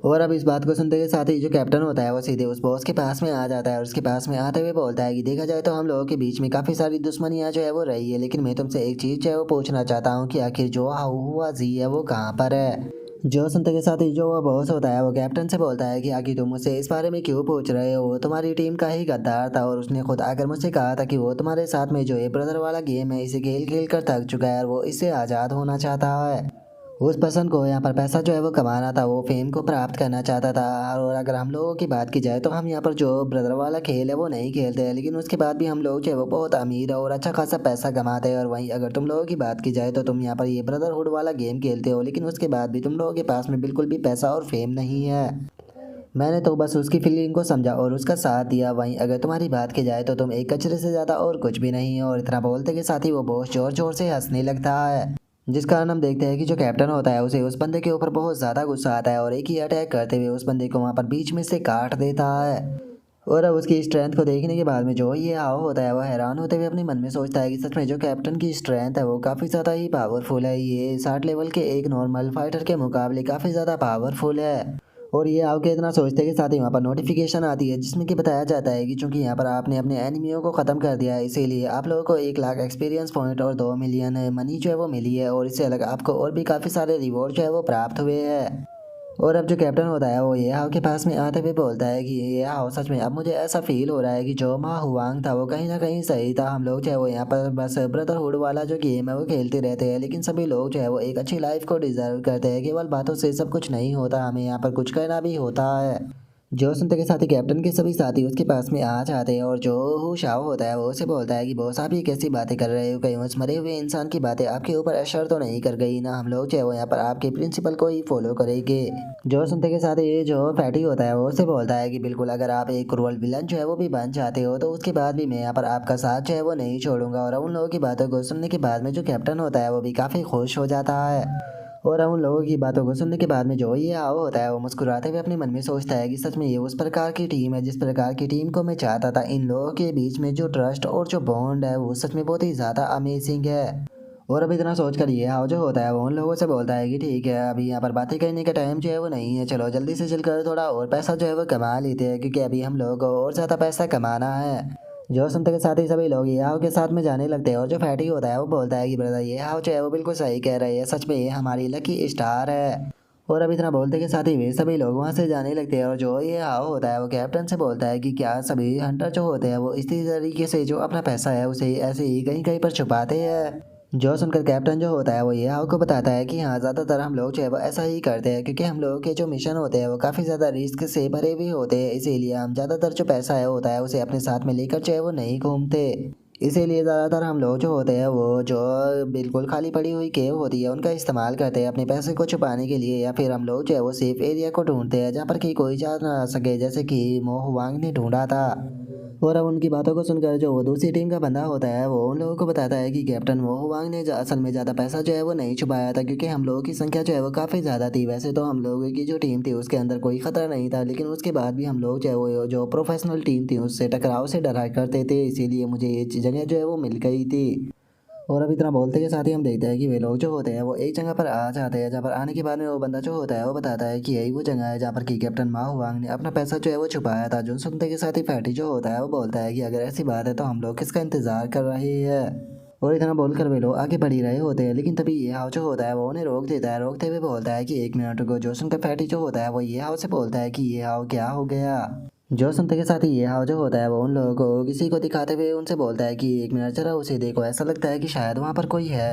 और अब इस बात को सुनते के साथ ही जो कैप्टन होता है वो सीधे उस बॉस के पास में आ जाता है और उसके पास में आते हुए बोलता है कि देखा जाए तो हम लोगों के बीच में काफ़ी सारी दुश्मनियाँ जो है वो रही है, लेकिन मैं तुमसे एक चीज़ जो है वो पूछना चाहता हूँ कि आखिर जो हुआ जी है वो कहाँ पर है। जो सुनते के साथ ही जो वो बॉस होता है वो कैप्टन से बोलता है कि आखिर तुम मुझसे इस बारे में क्यों पूछ रहे हो, वो तुम्हारी टीम का ही गद्दार था और उसने खुद आकर मुझसे कहा था कि वो तुम्हारे साथ में जो ये ब्रदर वाला गेम है इसे खेल खेल कर थक चुका है और वो इससे आज़ाद होना चाहता है। उस पर्सन को यहाँ पर पैसा जो है वो कमाना था, वो फेम को प्राप्त करना चाहता था। और अगर हम लोगों की बात की जाए तो हम यहाँ पर जो ब्रदर वाला खेल है वो नहीं खेलते हैं, लेकिन उसके बाद भी हम लोग जो है वो बहुत अमीर और अच्छा खासा पैसा कमाते हैं। और वहीं अगर तुम लोगों की बात की जाए तो तुम यहाँ पर ये ब्रदरहुड वाला गेम खेलते हो, लेकिन उसके बाद भी तुम लोगों के पास में बिल्कुल भी पैसा और फेम नहीं है। मैंने तो बस उसकी फीलिंग को समझा और उसका साथ दिया। वहीं अगर तुम्हारी बात की जाए तो तुम एक कचरे से ज़्यादा और कुछ भी नहीं हो। और इतना बोलते के साथ ही वो बॉस जोर जोर से हंसने लगता है, जिस कारण हम देखते हैं कि जो कैप्टन होता है उसे उस बंदे के ऊपर बहुत ज़्यादा गुस्सा आता है और एक ही अटैक करते हुए उस बंदे को वहाँ पर बीच में से काट देता है। और अब उसकी स्ट्रेंथ को देखने के बाद में जो ये आओ होता है वह हैरान होते हुए अपने मन में सोचता है कि सच में जो कैप्टन की स्ट्रेंथ है वो काफ़ी ज़्यादा ही पावरफुल है। ये 60 लेवल के एक नॉर्मल फाइटर के मुकाबले काफ़ी ज़्यादा पावरफुल है। और ये आओ के इतना सोचते के साथ ही वहाँ पर नोटिफिकेशन आती है जिसमें कि बताया जाता है कि चूंकि यहाँ पर आपने अपने एनिमियों को ख़त्म कर दिया है, इसीलिए आप लोगों को 1 लाख एक्सपीरियंस पॉइंट और 2 मिलियन मनी जो है वो मिली है, और इससे अलग आपको और भी काफ़ी सारे रिवॉर्ड जो है वो प्राप्त हुए हैं। और अब जो कैप्टन होता है वो ये हाउ के पास में आते हुए बोलता है कि ये हाउ सच में अब मुझे ऐसा फील हो रहा है कि जो मा हुआंग था वो कहीं ना कहीं सही था। हम लोग जो है वो यहाँ पर बस ब्रदरहुड वाला जो गेम है वो खेलते रहते हैं, लेकिन सभी लोग जो है वो एक अच्छी लाइफ को डिजर्व करते हैं। केवल बातों से सब कुछ नहीं होता, हमें यहाँ पर कुछ करना भी होता है। जो सुनते के साथी कैप्टन के सभी साथी उसके पास में आ जाते हैं, और जो हु शाओ होता है वो उसे बोलता है कि बॉस आप ये कैसी बातें कर रहे हो, कहीं उस मरे हुए इंसान की बातें आपके ऊपर असर तो नहीं कर गई ना। हम लोग जो है वो यहाँ पर आपके प्रिंसिपल को ही फॉलो करेंगे। जो सुनते के साथ ये जो फैटी होता है वो उसे बोलता है कि बिल्कुल अगर आप एक क्रूअल विलन जो है वो भी बन जाते हो तो उसके बाद भी मैं यहाँ पर आपका साथ जो है वो नहीं छोड़ूंगा। और उन लोगों की बातों को सुनने के बाद में जो कैप्टन होता है वो भी काफ़ी खुश हो जाता है। और उन लोगों की बातों को सुनने के बाद में जो ये आओ होता है वो मुस्कुराते हुए अपने मन में सोचता है कि सच में ये उस प्रकार की टीम है जिस प्रकार की टीम को मैं चाहता था। इन लोगों के बीच में जो ट्रस्ट और जो बॉन्ड है वो सच में बहुत ही ज़्यादा अमेजिंग है। और अब इतना सोच कर ये आओ जो होता है वो उन लोगों से बोलता है कि ठीक है अभी यहाँ पर बातें करने का टाइम जो है वो नहीं है, चलो जल्दी से चलकर थोड़ा और पैसा जो है वो कमा लेते हैं, क्योंकि अभी हम लोगों को और ज़्यादा पैसा कमाना है। जो सुनते के साथ ही सभी लोग ये हाव के साथ में जाने लगते हैं, और जो फैटी होता है वो बोलता है कि ब्रदर ये हाव जो है वो बिल्कुल सही कह रहे हैं, सच में ये हमारी लकी स्टार है। और अब इतना बोलते के साथ ही वे सभी लोग वहाँ से जाने लगते हैं, और जो ये हाव होता है वो कैप्टन से बोलता है कि क्या सभी हंटर जो होते हैं वो इसी तरीके से जो अपना पैसा है उसे ऐसे ही कहीं कहीं पर छुपाते हैं। जो सुनकर कैप्टन जो होता है वो ये हाव को बताता है कि हाँ ज़्यादातर हम लोग जो है वो ऐसा ही करते हैं, क्योंकि हम लोगों के जो मिशन होते हैं वो काफ़ी ज़्यादा रिस्क से भरे हुए होते हैं, इसीलिए हम ज़्यादातर जो पैसा है होता है उसे अपने साथ में लेकर जो है वो नहीं घूमते। इसीलिए ज़्यादातर हम लोग जो होते हैं वो जो बिल्कुल खाली पड़ी हुई केव होती है उनका इस्तेमाल करते हैं अपने पैसे को छुपाने के लिए, या फिर हम लोग जो है वो सेफ एरिया को ढूंढते हैं जहाँ पर कि कोई जा ना सके, जैसे कि मोहुआंग ने ढूंढा था। और अब उनकी बातों को सुनकर जो वो दूसरी टीम का बंदा होता है वो उन लोगों को बताता है कि कैप्टन मोहुआंग ने असल में ज़्यादा पैसा जो है वो नहीं छुपाया था, क्योंकि हम लोगों की संख्या जो है वो काफ़ी ज़्यादा थी। वैसे तो हम लोगों की जो टीम थी उसके अंदर कोई खतरा नहीं था, लेकिन उसके बाद भी हम लोग जो है वो जो प्रोफेशनल टीम थी उससे टकराव से डरा करते थे, इसीलिए मुझे ये जगह जो है वो मिल गई थी। और अब इतना बोलते के साथ ही हम देखते हैं कि वे लोग जो होते हैं वो एक जगह पर आ जाते हैं, जहाँ पर आने के बाद में वो बंदा जो होता है वो बताता है कि यही वो जगह है जहाँ पर कि कैप्टन मा हुआंग ने अपना पैसा जो है वो छुपाया था। जो सुनते के साथ ही फैटी जो होता है वो बोलता है कि अगर ऐसी बात है तो हम लोग किसका इंतज़ार कर रहे हैं। और इतना बोलकर वे लोग आगे बढ़ ही रहे होते हैं, लेकिन तभी ये हाव जो होता है वो उन्हें रोक देता है। रोकते हुए बोलता है कि 1 मिनट रुको। जो सुनकर फैटी जो होता है वो ये हाव से बोलता है कि ये हाव क्या हो गया। जो सुनते के साथ ही ये हाव जो होता है वो उन लोगों को किसी को दिखाते हुए उनसे बोलता है कि 1 मिनट जरा उसे देखो, ऐसा लगता है कि शायद वहाँ पर कोई है।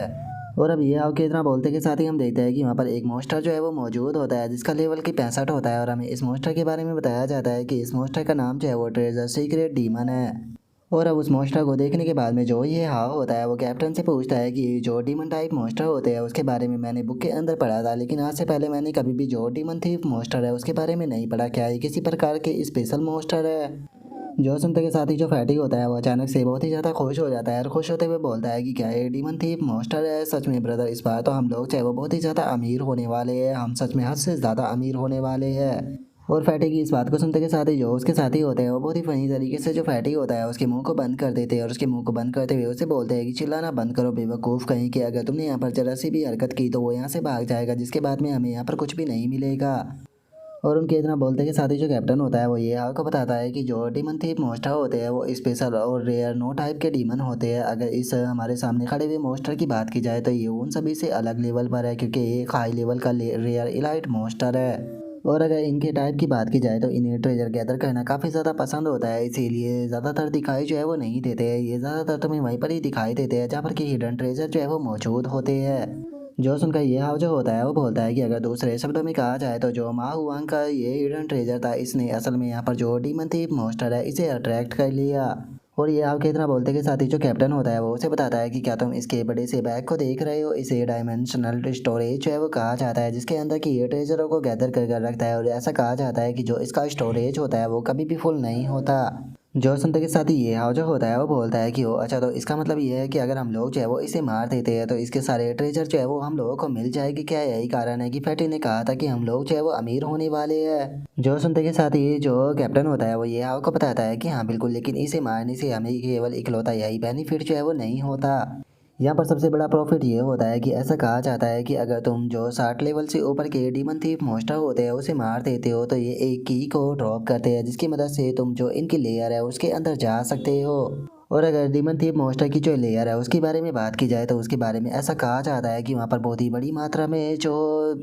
और अब ये हाव के इतना बोलते के साथ ही हम देखते हैं कि वहाँ पर एक मोस्टर जो है वो मौजूद होता है जिसका लेवल की 65 होता है, और हमें इस मोस्टर के बारे में बताया जाता है कि इस मोस्टर का नाम जो है वो ट्रेजर सीक्रेट डीमन है। और अब उस मोस्टर को देखने के बाद में जो ये हाव होता है वो कैप्टन से पूछता है कि जो डीमन टाइप मोस्टर होते हैं उसके बारे में मैंने बुक के अंदर पढ़ा था, लेकिन आज से पहले मैंने कभी भी जो डीमन थीफ मोस्टर है उसके बारे में नहीं पढ़ा। क्या ये किसी प्रकार के स्पेशल मोस्टर है? जो सुनते के साथ ही जो फैटी होता है वो अचानक से बहुत ही ज़्यादा खुश हो जाता है, और खुश होते हुए बोलता है कि क्या ये डीमन थीफ मोस्टर है? सच में ब्रदर इस बार तो हम लोग चाहे वो बहुत ही ज़्यादा अमीर होने वाले हैं, हम सच में हद से ज़्यादा अमीर होने वाले हैं। और फैटी की इस बात को सुनते के साथ ही जो उसके साथी होते हैं वो बहुत ही फनी तरीके से जो फैटी होता है उसके मुंह को बंद कर देते हैं, और उसके मुंह को बंद करते हुए उसे बोलते हैं कि चिल्लाना बंद करो बेवकूफ़ कहीं कि अगर तुमने यहाँ पर जरा सी भी हरकत की तो वो यहाँ से भाग जाएगा, जिसके बाद में हमें यहाँ पर कुछ भी नहीं मिलेगा। और उनके इतना बोलते के साथ ही जो कैप्टन होता है वो ये आपको बताता है कि जो डीमन थीप मोस्टर होते हैं वो स्पेशल और रेयर नो टाइप के डीमन होते हैं। अगर इस हमारे सामने खड़े हुए मोस्टर की बात की जाए तो ये उन सभी से अलग लेवल पर है, क्योंकि ये एक हाई लेवल का रेयर इलाइट मोस्टर है। और अगर इनके टाइप की बात की जाए तो इन्हें ट्रेजर गैदर करना काफ़ी ज़्यादा पसंद होता है, इसीलिए ज़्यादातर दिखाई जो है वो नहीं देते हैं। ये ज़्यादातर तुम्हें वहीं पर ही दिखाई देते हैं जहाँ पर कि हिडन ट्रेजर जो है वो मौजूद होते हैं। जो सुनकर ये हाव जो होता है वो बोलता है कि अगर दूसरे शब्दों में कहा जाए तो जो मा हुआंग का ये हिडन ट्रेजर था इसने असल में यहाँ पर जो डीमन थीप मोस्टर है इसे अट्रैक्ट कर लिया। और ये हाव के इतना बोलते के साथ ही जो कैप्टन होता है वो उसे बताता है कि क्या तुम इसके बड़े से बैग को देख रहे हो? इसे डायमेंशनल स्टोरेज जो है वो कहा जाता है, जिसके अंदर की ये ट्रेजरों को गैदर कर कर रखता है, और ऐसा कहा जाता है कि जो इसका स्टोरेज होता है वो कभी भी फुल नहीं होता। जो सुनते के साथ ही ये हाव जो होता है वो बोलता है कि वो अच्छा तो इसका मतलब ये है कि अगर हम लोग जो है वो इसे मार देते हैं तो इसके सारे ट्रेजर जो है वो हम लोगों को मिल जाएगी क्या? यही कारण है कि फैटी ने कहा था कि हम लोग जो है वो अमीर होने वाले हैं। जो सुनते के साथ ही जो कैप्टन होता है वो ये हाव को बताता है कि हाँ बिल्कुल, लेकिन इसे मारने से हमें केवल इकलौता यही बेनिफिट जो है वो नहीं होता। यहाँ पर सबसे बड़ा प्रॉफिट ये होता है कि ऐसा कहा जाता है कि अगर तुम जो 60 लेवल से ऊपर के डीमन थीफ मॉन्स्टर होते हैं उसे मार देते हो तो ये एक की को ड्रॉप करते हैं, जिसकी मदद से तुम जो इनकी लेयर है उसके अंदर जा सकते हो। और अगर डीमन थीफ मॉन्स्टर की जो लेयर है उसके बारे में बात की जाए तो उसके बारे में ऐसा कहा जाता है कि वहाँ पर बहुत ही बड़ी मात्रा में जो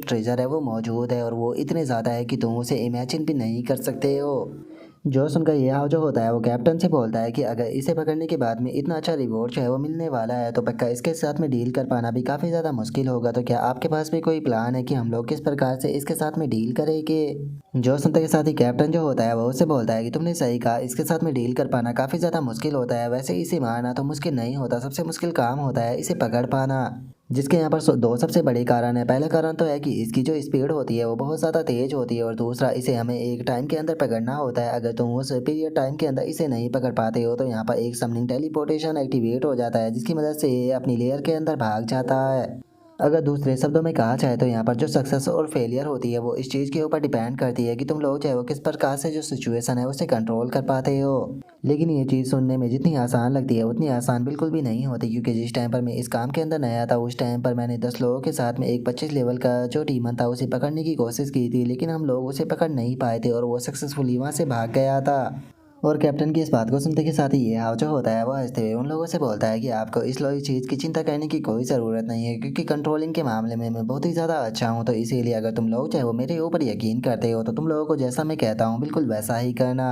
ट्रेजर है वो मौजूद है और वो इतने ज़्यादा है कि तुम उसे इमेजिन भी नहीं कर सकते हो। जो सुनकर ये हाव जो होता है वो कैप्टन से बोलता है कि अगर इसे पकड़ने के बाद में इतना अच्छा रिवॉर्ड जो है वो मिलने वाला है तो पक्का इसके साथ में डील कर पाना भी काफ़ी ज़्यादा मुश्किल होगा। तो क्या आपके पास भी कोई प्लान है कि हम लोग किस प्रकार से इसके साथ में डील करेंगे? जो सुनते के साथ ही कैप्टन जो होता है वो उससे बोलता है कि तुमने सही कहा, इसके साथ में डील कर पाना काफ़ी ज़्यादा मुश्किल होता है। वैसे इसे मारना तो मुश्किल नहीं होता, सबसे मुश्किल काम होता है इसे पकड़ पाना। जिसके यहाँ पर दो सबसे बड़े कारण है। पहला कारण तो है कि इसकी जो स्पीड होती है वो बहुत ज़्यादा तेज़ होती है और दूसरा इसे हमें एक टाइम के अंदर पकड़ना होता है। अगर तुम उस पीरियड टाइम के अंदर इसे नहीं पकड़ पाते हो तो यहाँ पर एक समनिंग टेलीपोर्टेशन एक्टिवेट हो जाता है, जिसकी मदद से ये अपनी लेयर के अंदर भाग जाता है। अगर दूसरे शब्दों में कहा जाए तो यहाँ पर जो सक्सेस और फेलियर होती है वो इस चीज़ के ऊपर डिपेंड करती है कि तुम लोग चाहे वो किस प्रकार से जो सिचुएशन है उसे कंट्रोल कर पाते हो। लेकिन ये चीज़ सुनने में जितनी आसान लगती है उतनी आसान बिल्कुल भी नहीं होती, क्योंकि जिस टाइम पर मैं इस काम के अंदर नया था उस टाइम पर मैंने 10 लोगों के साथ में एक 25 लेवल का जो डीमन था उसे पकड़ने की कोशिश की थी, लेकिन हम लोग उसे पकड़ नहीं पाए थे और वो सक्सेसफुली वहाँ से भाग गया था। और कैप्टन की इस बात को सुनते के साथ ही ये हाव जो होता है वो हंसते हुए उन लोगों से बोलता है कि आपको इस लोग चीज़ की चिंता करने की कोई ज़रूरत नहीं है, क्योंकि कंट्रोलिंग के मामले में मैं बहुत ही ज़्यादा अच्छा हूँ। तो इसीलिए अगर तुम लोग चाहे वो मेरे ऊपर यकीन करते हो तो तुम लोगों को जैसा मैं कहता हूँ बिल्कुल वैसा ही करना।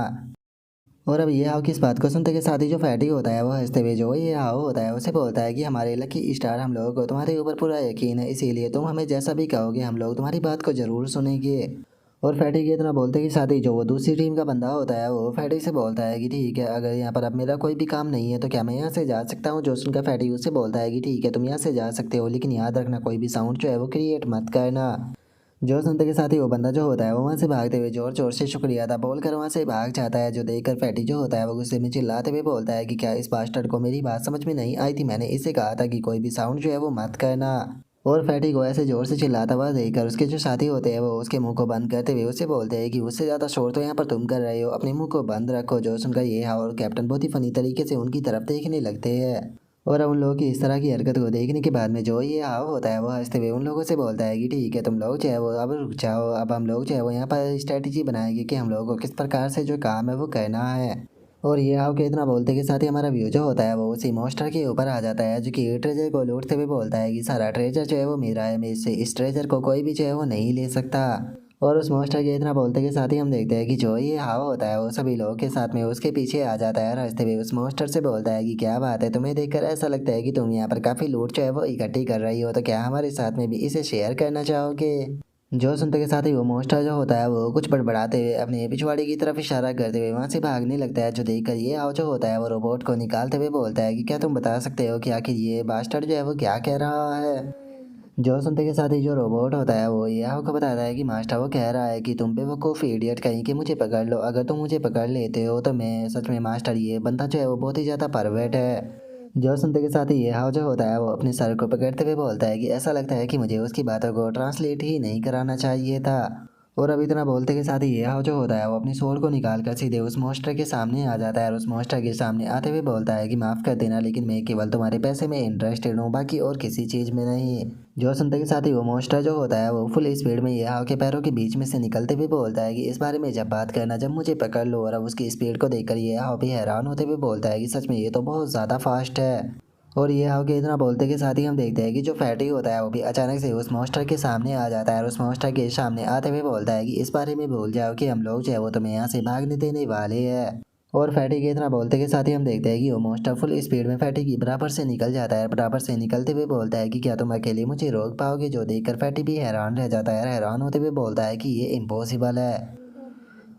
और अब ये हाव की इस बात को सुनते के साथ ही जो फैटी होता है वो हंसते हुए जो ये हाव होता है उसे बोलता है कि हमारे लकी स्टार हम लोगों को तुम्हारे ऊपर पूरा यकीन है, इसीलिए तुम हमें जैसा भी कहोगे हम लोग तुम्हारी बात को ज़रूर सुनेंगे। और फैटी के इतना बोलते के साथ ही जो वो दूसरी टीम का बंदा होता है वो फैटी से बोलता है कि ठीक है, अगर यहाँ पर अब मेरा कोई भी काम नहीं है तो क्या मैं यहाँ से जा सकता हूँ? जो सुनकर फैटी उससे बोलता है कि ठीक है तुम यहाँ से जा सकते हो, लेकिन याद रखना कोई भी साउंड जो है वो क्रिएट मत करना। जो सुनते के साथ ही वो बंदा जो होता है वो वहाँ से भागते हुए जोर जोर से शुक्रिया अदा बोलकर वहाँ से भाग जाता है। जो देखकर फैटी जो होता है वो गुस्से में चिल्लाते हुए बोलता है कि क्या इस बास्टर्ड को मेरी बात समझ में नहीं आई थी? मैंने इसे कहा था कि कोई भी साउंड जो है वो मत करना। और फैटी को ऐसे जोर से चिल्लाता हुआ देखकर उसके जो साथी होते हैं वो उसके मुंह को बंद करते हुए उससे बोलते हैं कि उससे ज़्यादा शोर तो यहाँ पर तुम कर रहे हो, अपने मुंह को बंद रखो। जो सुनकर ये और कैप्टन बहुत ही फनी तरीके से उनकी तरफ देखने लगते हैं। और अब उन लोगों की इस तरह की हरकत को देखने के बाद में जो ये हाव होता है वो हंसते हुए उन लोगों से बोलता है कि ठीक है तुम लोग चाहे वो अब रुक जाओ, अब हम लोग चाहे वो यहाँ पर स्ट्रेटेजी बनाएंगे कि हम लोगों को किस प्रकार से जो काम है वो करना है। और ये हाव के इतना बोलते के साथ ही हमारा व्यू जो होता है वो उसी मॉन्स्टर के ऊपर आ जाता है, जो कि ट्रेजर को लूटते हुए बोलता है कि सारा ट्रेजर जो है वो मेरा है, मैं इससे इस ट्रेजर को कोई भी जो है वो नहीं ले सकता। और उस मॉन्स्टर के इतना बोलते के साथ ही हम देखते हैं कि जो ये हाव होता है वो सभी लोगों के साथ में उसके पीछे आ जाता है और हंसते हुए उस मॉन्स्टर से बोलता है कि क्या बात है, तुम्हें देखकर ऐसा लगता है कि तुम यहाँ पर काफ़ी लूट जो है वो इकट्ठी कर रही हो, तो क्या हमारे साथ में भी इसे शेयर करना चाहोगे? जो सुनते के साथ ही वो मॉन्स्टर जो होता है वो कुछ बड़बड़ाते हुए अपने पिछवाड़े की तरफ इशारा करते हुए वहाँ से भागने लगता है। जो देखकर ये हाव जो होता है वो रोबोट को निकालते हुए बोलता है कि क्या तुम बता सकते हो कि आखिर ये बास्टर्ड जो है वो क्या कह रहा है? जो सुनते के साथ ही जो रोबोट होता है वो ये आपको बताता है कि मास्टर वो कह रहा है कि तुम बेवकूफ़ इडियट कहीं कि मुझे पकड़ लो, अगर तुम मुझे पकड़ लेते हो तो मैं सच में मास्टर ये बंदा जो है वो बहुत ही ज़्यादा परवर्ट है। जो सुनते के साथ ही ये हाव जो होता है वो अपने सर को पकड़ते हुए बोलता है कि ऐसा लगता है कि मुझे उसकी बातों को ट्रांसलेट ही नहीं कराना चाहिए था। और अब इतना बोलते के साथ ही ये हाव जो होता है वो अपनी सोल को निकाल कर सीधे उस मॉन्स्टर के सामने आ जाता है और उस मॉन्स्टर के सामने आते हुए बोलता है कि माफ़ कर देना, लेकिन मैं केवल तुम्हारे पैसे में इंटरेस्टेड हूँ, बाकी और किसी चीज़ में नहीं। जो सुनते के साथ ही वो मॉन्स्टर जो होता है वो फुल स्पीड में ये हाव के पैरों के बीच में से निकलते हुए बोलता है कि इस बारे में जब बात करना जब मुझे पकड़ लो। और अब उसकी स्पीड को देखकर ये हाव भी हैरान होते हुए बोलता है कि सच में ये तो बहुत ज़्यादा फास्ट है। और ये हाव के इतना बोलते के साथ ही हम देखते हैं कि जो फैटी होता है वो भी अचानक से उस मॉन्स्टर के सामने आ जाता है और उस मॉन्स्टर के सामने आते हुए बोलता है कि इस बारे में भूल जाओ कि हम लोग जो है वो तुम्हें यहाँ से भागने देने वाले हैं। और फैटी के इतना बोलते के साथ ही हम देखते हैं कि वो मॉन्स्टर फुल स्पीड में फैटी की बराबर से निकल जाता है। बराबर से निकलते हुए बोलता है कि क्या तुम अकेले मुझे रोक पाओगे? जो देखकर फैटी भी हैरान रह जाता है, हैरान होते हुए बोलता है कि ये इम्पॉसिबल है।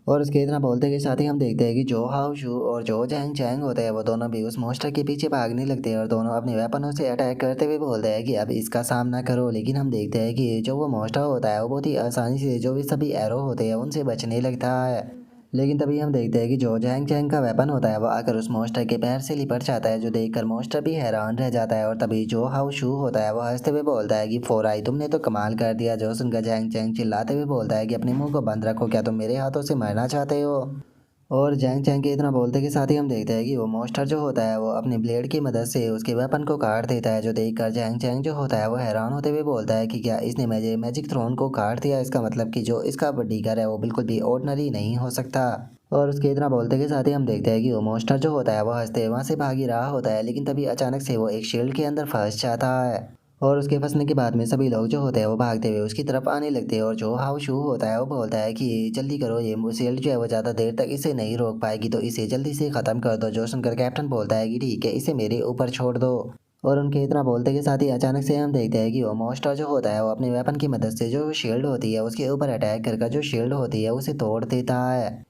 और उसके इतना बोलते के साथ ही हम देखते हैं कि जो हाउ शू और जो जैंग चैंग होते हैं वो दोनों भी उस मॉन्स्टर के पीछे भागने लगते हैं और दोनों अपने वेपनों से अटैक करते हुए बोलते हैं कि अब इसका सामना करो। लेकिन हम देखते हैं कि जो वो मॉन्स्टर होता है वो बहुत ही आसानी से जो भी सभी एरो होते हैं उनसे बचने लगता है। लेकिन तभी हम देखते हैं कि जो जैंग चैंग का वेपन होता है वो आकर उस मॉन्स्टर के पैर से लिपट जाता है। जो देखकर मॉन्स्टर भी हैरान रह जाता है और तभी जो हाउ शू होता है वो हंसते हुए बोलता है कि फोर आई तुमने तो कमाल कर दिया। जो सुनकर जैंग चैंग चिल्लाते हुए बोलता है कि अपने मुंह को बंद रखो, क्या तुम मेरे हाथों से मरना चाहते हो? और जैंग चैंग के इतना बोलते के साथ ही हम देखते हैं कि वो मॉन्स्टर जो होता है वो अपने ब्लेड की मदद से उसके वेपन को काट देता है, जो देखकर जैंग चैंग जो होता है वो हैरान होते हुए बोलता है कि क्या इसने मुझे मैजिक थ्रोन को काट दिया, इसका मतलब कि जो इसका बॉडीगार्ड है वो बिल्कुल भी ऑर्डिनरी नहीं हो सकता। और उसके इतना बोलते के साथ ही हम देखते हैं कि वो मॉन्स्टर जो होता है वो हंसते वहाँ से भाग ही रहा होता है, लेकिन तभी अचानक से वो एक शील्ड के अंदर फंस जाता है। और उसके फंसने के बाद में सभी लोग जो होते हैं वो भागते हुए उसकी तरफ आने लगते हैं, और जो हाउ शू होता है वो बोलता है कि जल्दी करो, ये शील्ड जो है वो ज़्यादा देर तक इसे नहीं रोक पाएगी, तो इसे जल्दी से ख़त्म कर दो। जो सुनकर कैप्टन बोलता है कि ठीक है, इसे मेरे ऊपर छोड़ दो। और उनके इतना बोलते के साथ ही अचानक से हम देखते हैं कि वो मॉन्स्टर जो होता है वो अपने वेपन की मदद से जो शील्ड होती है उसके ऊपर अटैक करके जो शील्ड होती है उसे तोड़ देता है।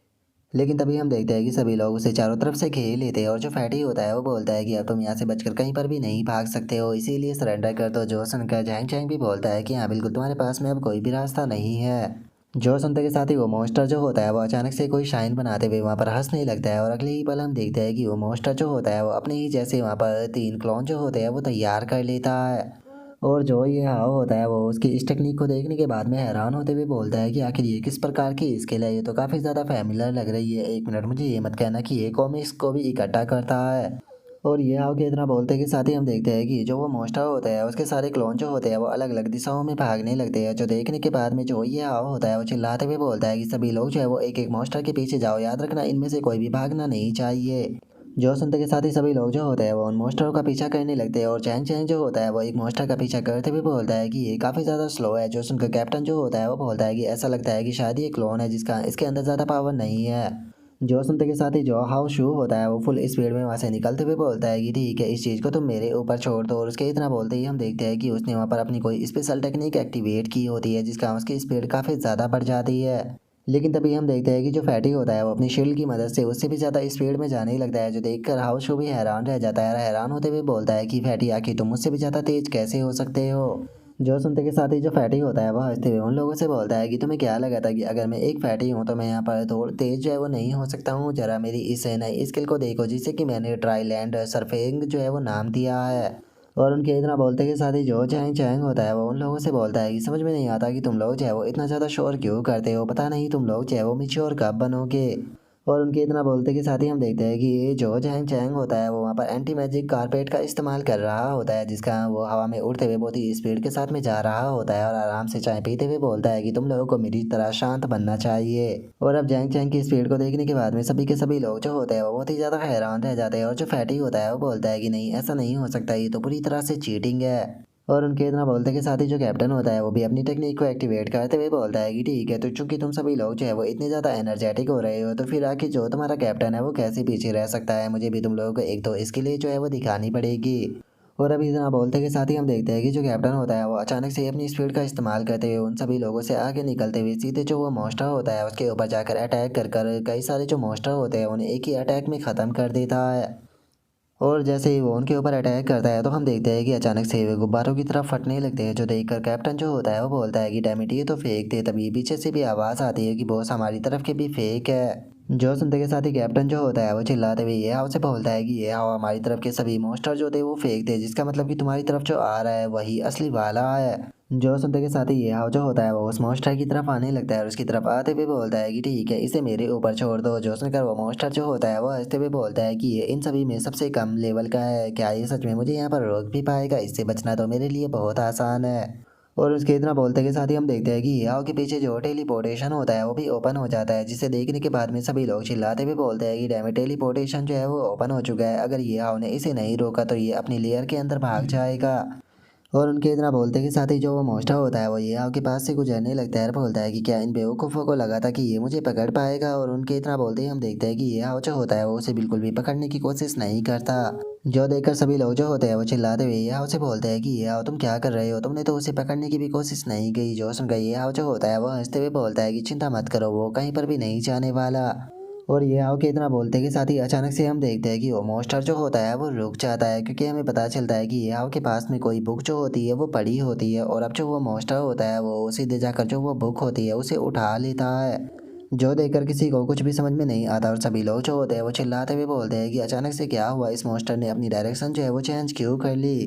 लेकिन तभी हम देखते हैं कि सभी लोग उसे चारों तरफ से घेर लेते हैं, और जो फैटी होता है वो बोलता है कि अब तुम यहाँ से बचकर कहीं पर भी नहीं भाग सकते हो, इसीलिए सरेंडर कर दो। जो सुनकर जैंग चैंग भी बोलता है कि हाँ बिल्कुल, तुम्हारे पास में अब कोई भी रास्ता नहीं है। जो सुनते के साथ ही वो मॉन्स्टर जो होता है वो अचानक से कोई शाइन बनाते हुए वहाँ पर हंसने लगता है, और अगले ही पल हम देखते हैं कि वो मॉन्स्टर जो होता है वो अपने ही जैसे वहाँ पर 3 क्लोन जो होते हैं वो तैयार कर लेता है। और जो ये हाव होता है वो उसकी इस टेक्निक को देखने के बाद में हैरान होते हुए बोलता है कि आखिर ये किस प्रकार की स्किल है, ये तो काफ़ी ज़्यादा फैमिलियर लग रही है। एक मिनट, मुझे ये मत कहना कि ये कॉमिक्स को भी इकट्ठा करता है। और ये हाव के इतना बोलते के साथ ही हम देखते हैं कि जो वो मॉन्स्टर होता है उसके सारे क्लोन जो होते हैं वो अलग अलग दिशाओं में भागने लगते हैं, जो देखने के बाद में जो ये हाव होता है वो चिल्लाते हुए बोलता है कि सभी लोग जो है वो एक एक मॉन्स्टर के पीछे जाओ, याद रखना इनमें से कोई भी भागना नहीं चाहिए। जो सुनते के साथ ही सभी लोग जो होते हैं वो उन मॉन्स्टरों का पीछा करने लगते हैं, और चैंग चैंग जो होता है वो एक मॉन्स्टर का पीछा करते हुए बोलता है कि ये काफ़ी ज़्यादा स्लो है। जो सुनकर कैप्टन जो होता है वो बोलता है कि ऐसा लगता है कि शायद ये क्लोन है जिसका इसके अंदर ज़्यादा पावर नहीं है। जो सुनते के साथ ही जो हाउ शू होता है वो फुल स्पीड में वहाँ से निकलते हुए बोलता है कि ठीक है, इस चीज़ को तुम मेरे ऊपर छोड़ दो। और उसके इतना बोलते ही हम देखते हैं कि उसने वहाँ पर अपनी कोई स्पेशल टेक्निक एक्टिवेट की होती है, जिसका उसकी स्पीड काफ़ी ज़्यादा बढ़ जाती है। लेकिन तभी हम देखते हैं कि जो फैटी होता है वो अपनी शील्ड की मदद से उससे भी ज़्यादा स्पीड में जाने ही लगता है, जो देखकर हाउस शो भी हैरान रह जाता है। हैरान होते हुए बोलता है कि फैटी, आखिर तुम मुझसे भी ज़्यादा तेज कैसे हो सकते हो। जो सुनते के साथ ही जो फैटी होता है वह हंसते हुए उन लोगों से बोलता है कि तुम्हें क्या लगा था कि अगर मैं एक फैटी हूँ तो मैं यहाँ पर थोड़ा तेज जो है वो नहीं हो सकता हूँ। जरा मेरी इस नई स्किल को देखो, जिससे कि मैंने ट्राईलैंड सर्फिंग जो है वो नाम दिया है। और उनके इतना बोलते के साथ ही जो चैंग चैंग होता है वो उन लोगों से बोलता है कि समझ में नहीं आता कि तुम लोग जो है वो इतना ज़्यादा शोर क्यों करते हो, पता नहीं तुम लोग जो है वो मिच्योर कब बनोगे। और उनके इतना बोलते के साथ ही हम देखते हैं कि ये जो चैंग चैंग होता है वो वहाँ पर एंटी मैजिक कारपेट का इस्तेमाल कर रहा होता है, जिसका वो हवा में उड़ते हुए बहुत ही स्पीड के साथ में जा रहा होता है, और आराम से चाय पीते हुए बोलता है कि तुम लोगों को मेरी तरह शांत बनना चाहिए। और अब जैंग चैंग की स्पीड को देखने के बाद में सभी के सभी लोग जो होते हैं वो बहुत ही ज़्यादा हैरान रह जाते हैं, और जो फैटी होता है वो बोलता है कि नहीं, ऐसा नहीं हो सकता, ये तो पूरी तरह से चीटिंग है। और उनके इतना बोलते के साथ ही जो कैप्टन होता है वो भी अपनी टेक्निक को एक्टिवेट करते हुए बोलता है कि ठीक है, तो चूंकि तुम सभी लोग जो है वो इतने ज़्यादा एनर्जेटिक हो रहे हो, तो फिर आखिर जो तुम्हारा कैप्टन है वो कैसे पीछे रह सकता है, मुझे भी तुम लोगों को एक तो इसके लिए जो है वो दिखानी पड़ेगी। और अभी इतना बोलते के साथ ही हम देखते हैं कि जो कैप्टन होता है वो अचानक से अपनी स्पीड का इस्तेमाल करते हुए उन सभी लोगों से आगे निकलते हुए सीधे जो वो मॉन्स्टर होता है उसके ऊपर जाकर अटैक कर कर कई सारे जो मॉन्स्टर होते हैं उन्हें एक ही अटैक में ख़त्म कर देता है। और जैसे ही वो उनके ऊपर अटैक करता है तो हम देखते हैं कि अचानक से वे गुब्बारों की तरफ फटने लगते हैं, जो देखकर कैप्टन जो होता है वो बोलता है कि डैम इट, ये तो फेक थे। तभी पीछे से भी आवाज़ आती है कि बॉस हमारी तरफ के भी फेक है। जो सुनते के साथ ही कैप्टन जो होता है वो चिल्लाते हुए ये हाव से बोलता है कि ये हाव हमारी तरफ के सभी मॉन्स्टर जो थे वो फेक थे, जिसका मतलब कि तुम्हारी तरफ जो आ रहा है वही असली वाला है। जो सुनते के साथ ही ये हाव जो होता है वो उस मॉन्स्टर की तरफ आने लगता है, और उसकी तरफ आते हुए बोलता है कि ठीक है, इसे मेरे ऊपर छोड़ दो। जो सुनकर वो मॉन्स्टर जो होता है वो हंसते हुए बोलता है कि ये इन सभी में सबसे कम लेवल का है, क्या ये सच में मुझे यहाँ पर रोक भी पाएगा, इससे बचना तो मेरे लिए बहुत आसान है। और उसके इतना बोलते के साथ ही हम देखते हैं कि याओ के पीछे जो टेलीपोर्टेशन होता है वो भी ओपन हो जाता है, जिसे देखने के बाद में सभी लोग चिल्लाते हुए बोलते हैं कि डैमेट, टेलीपोर्टेशन जो है वो ओपन हो चुका है, अगर ये हाव ने इसे नहीं रोका तो ये अपनी लेयर के अंदर भाग जाएगा। और उनके इतना बोलते के साथ ही जो वो मॉन्स्टर होता है वो ये हाव के पास से गुजरने लगता है, और बोलता है कि क्या इन बेवकूफ़ों को लगा था कि ये मुझे पकड़ पाएगा। और उनके इतना बोलते ही हम देखते हैं कि ये हाव जो होता है वो उसे बिल्कुल भी पकड़ने की कोशिश नहीं करता। जो देखकर सभी लोग जो होते हैं वो चिल्लाते हुए ये हाव से बोलते हैं कि ये हाव तुम क्या कर रहे हो, तुमने तो उसे पकड़ने की भी कोशिश नहीं की। जो सुनकर ये हाव जो होता है वो हंसते हुए बोलता है कि चिंता मत करो, वो कहीं पर भी नहीं जाने वाला। और ये आओ के इतना बोलते के साथ ही अचानक से हम देखते हैं कि वो मॉन्स्टर जो होता है वो रुक जाता है, क्योंकि हमें पता चलता है कि ये आओ के पास में कोई बुक जो होती है वो पड़ी होती है, और अब जो वो मॉन्स्टर होता है वो सीधे जाकर जो वो बुक होती है उसे उठा लेता है। जो देखकर किसी को कुछ भी समझ में नहीं आता, और सभी लोग जो होते हैं वो चिल्लाते हुए बोलते हैं कि अचानक से क्या हुआ, इस मॉन्स्टर ने अपनी डायरेक्शन जो है वो चेंज क्यों कर ली।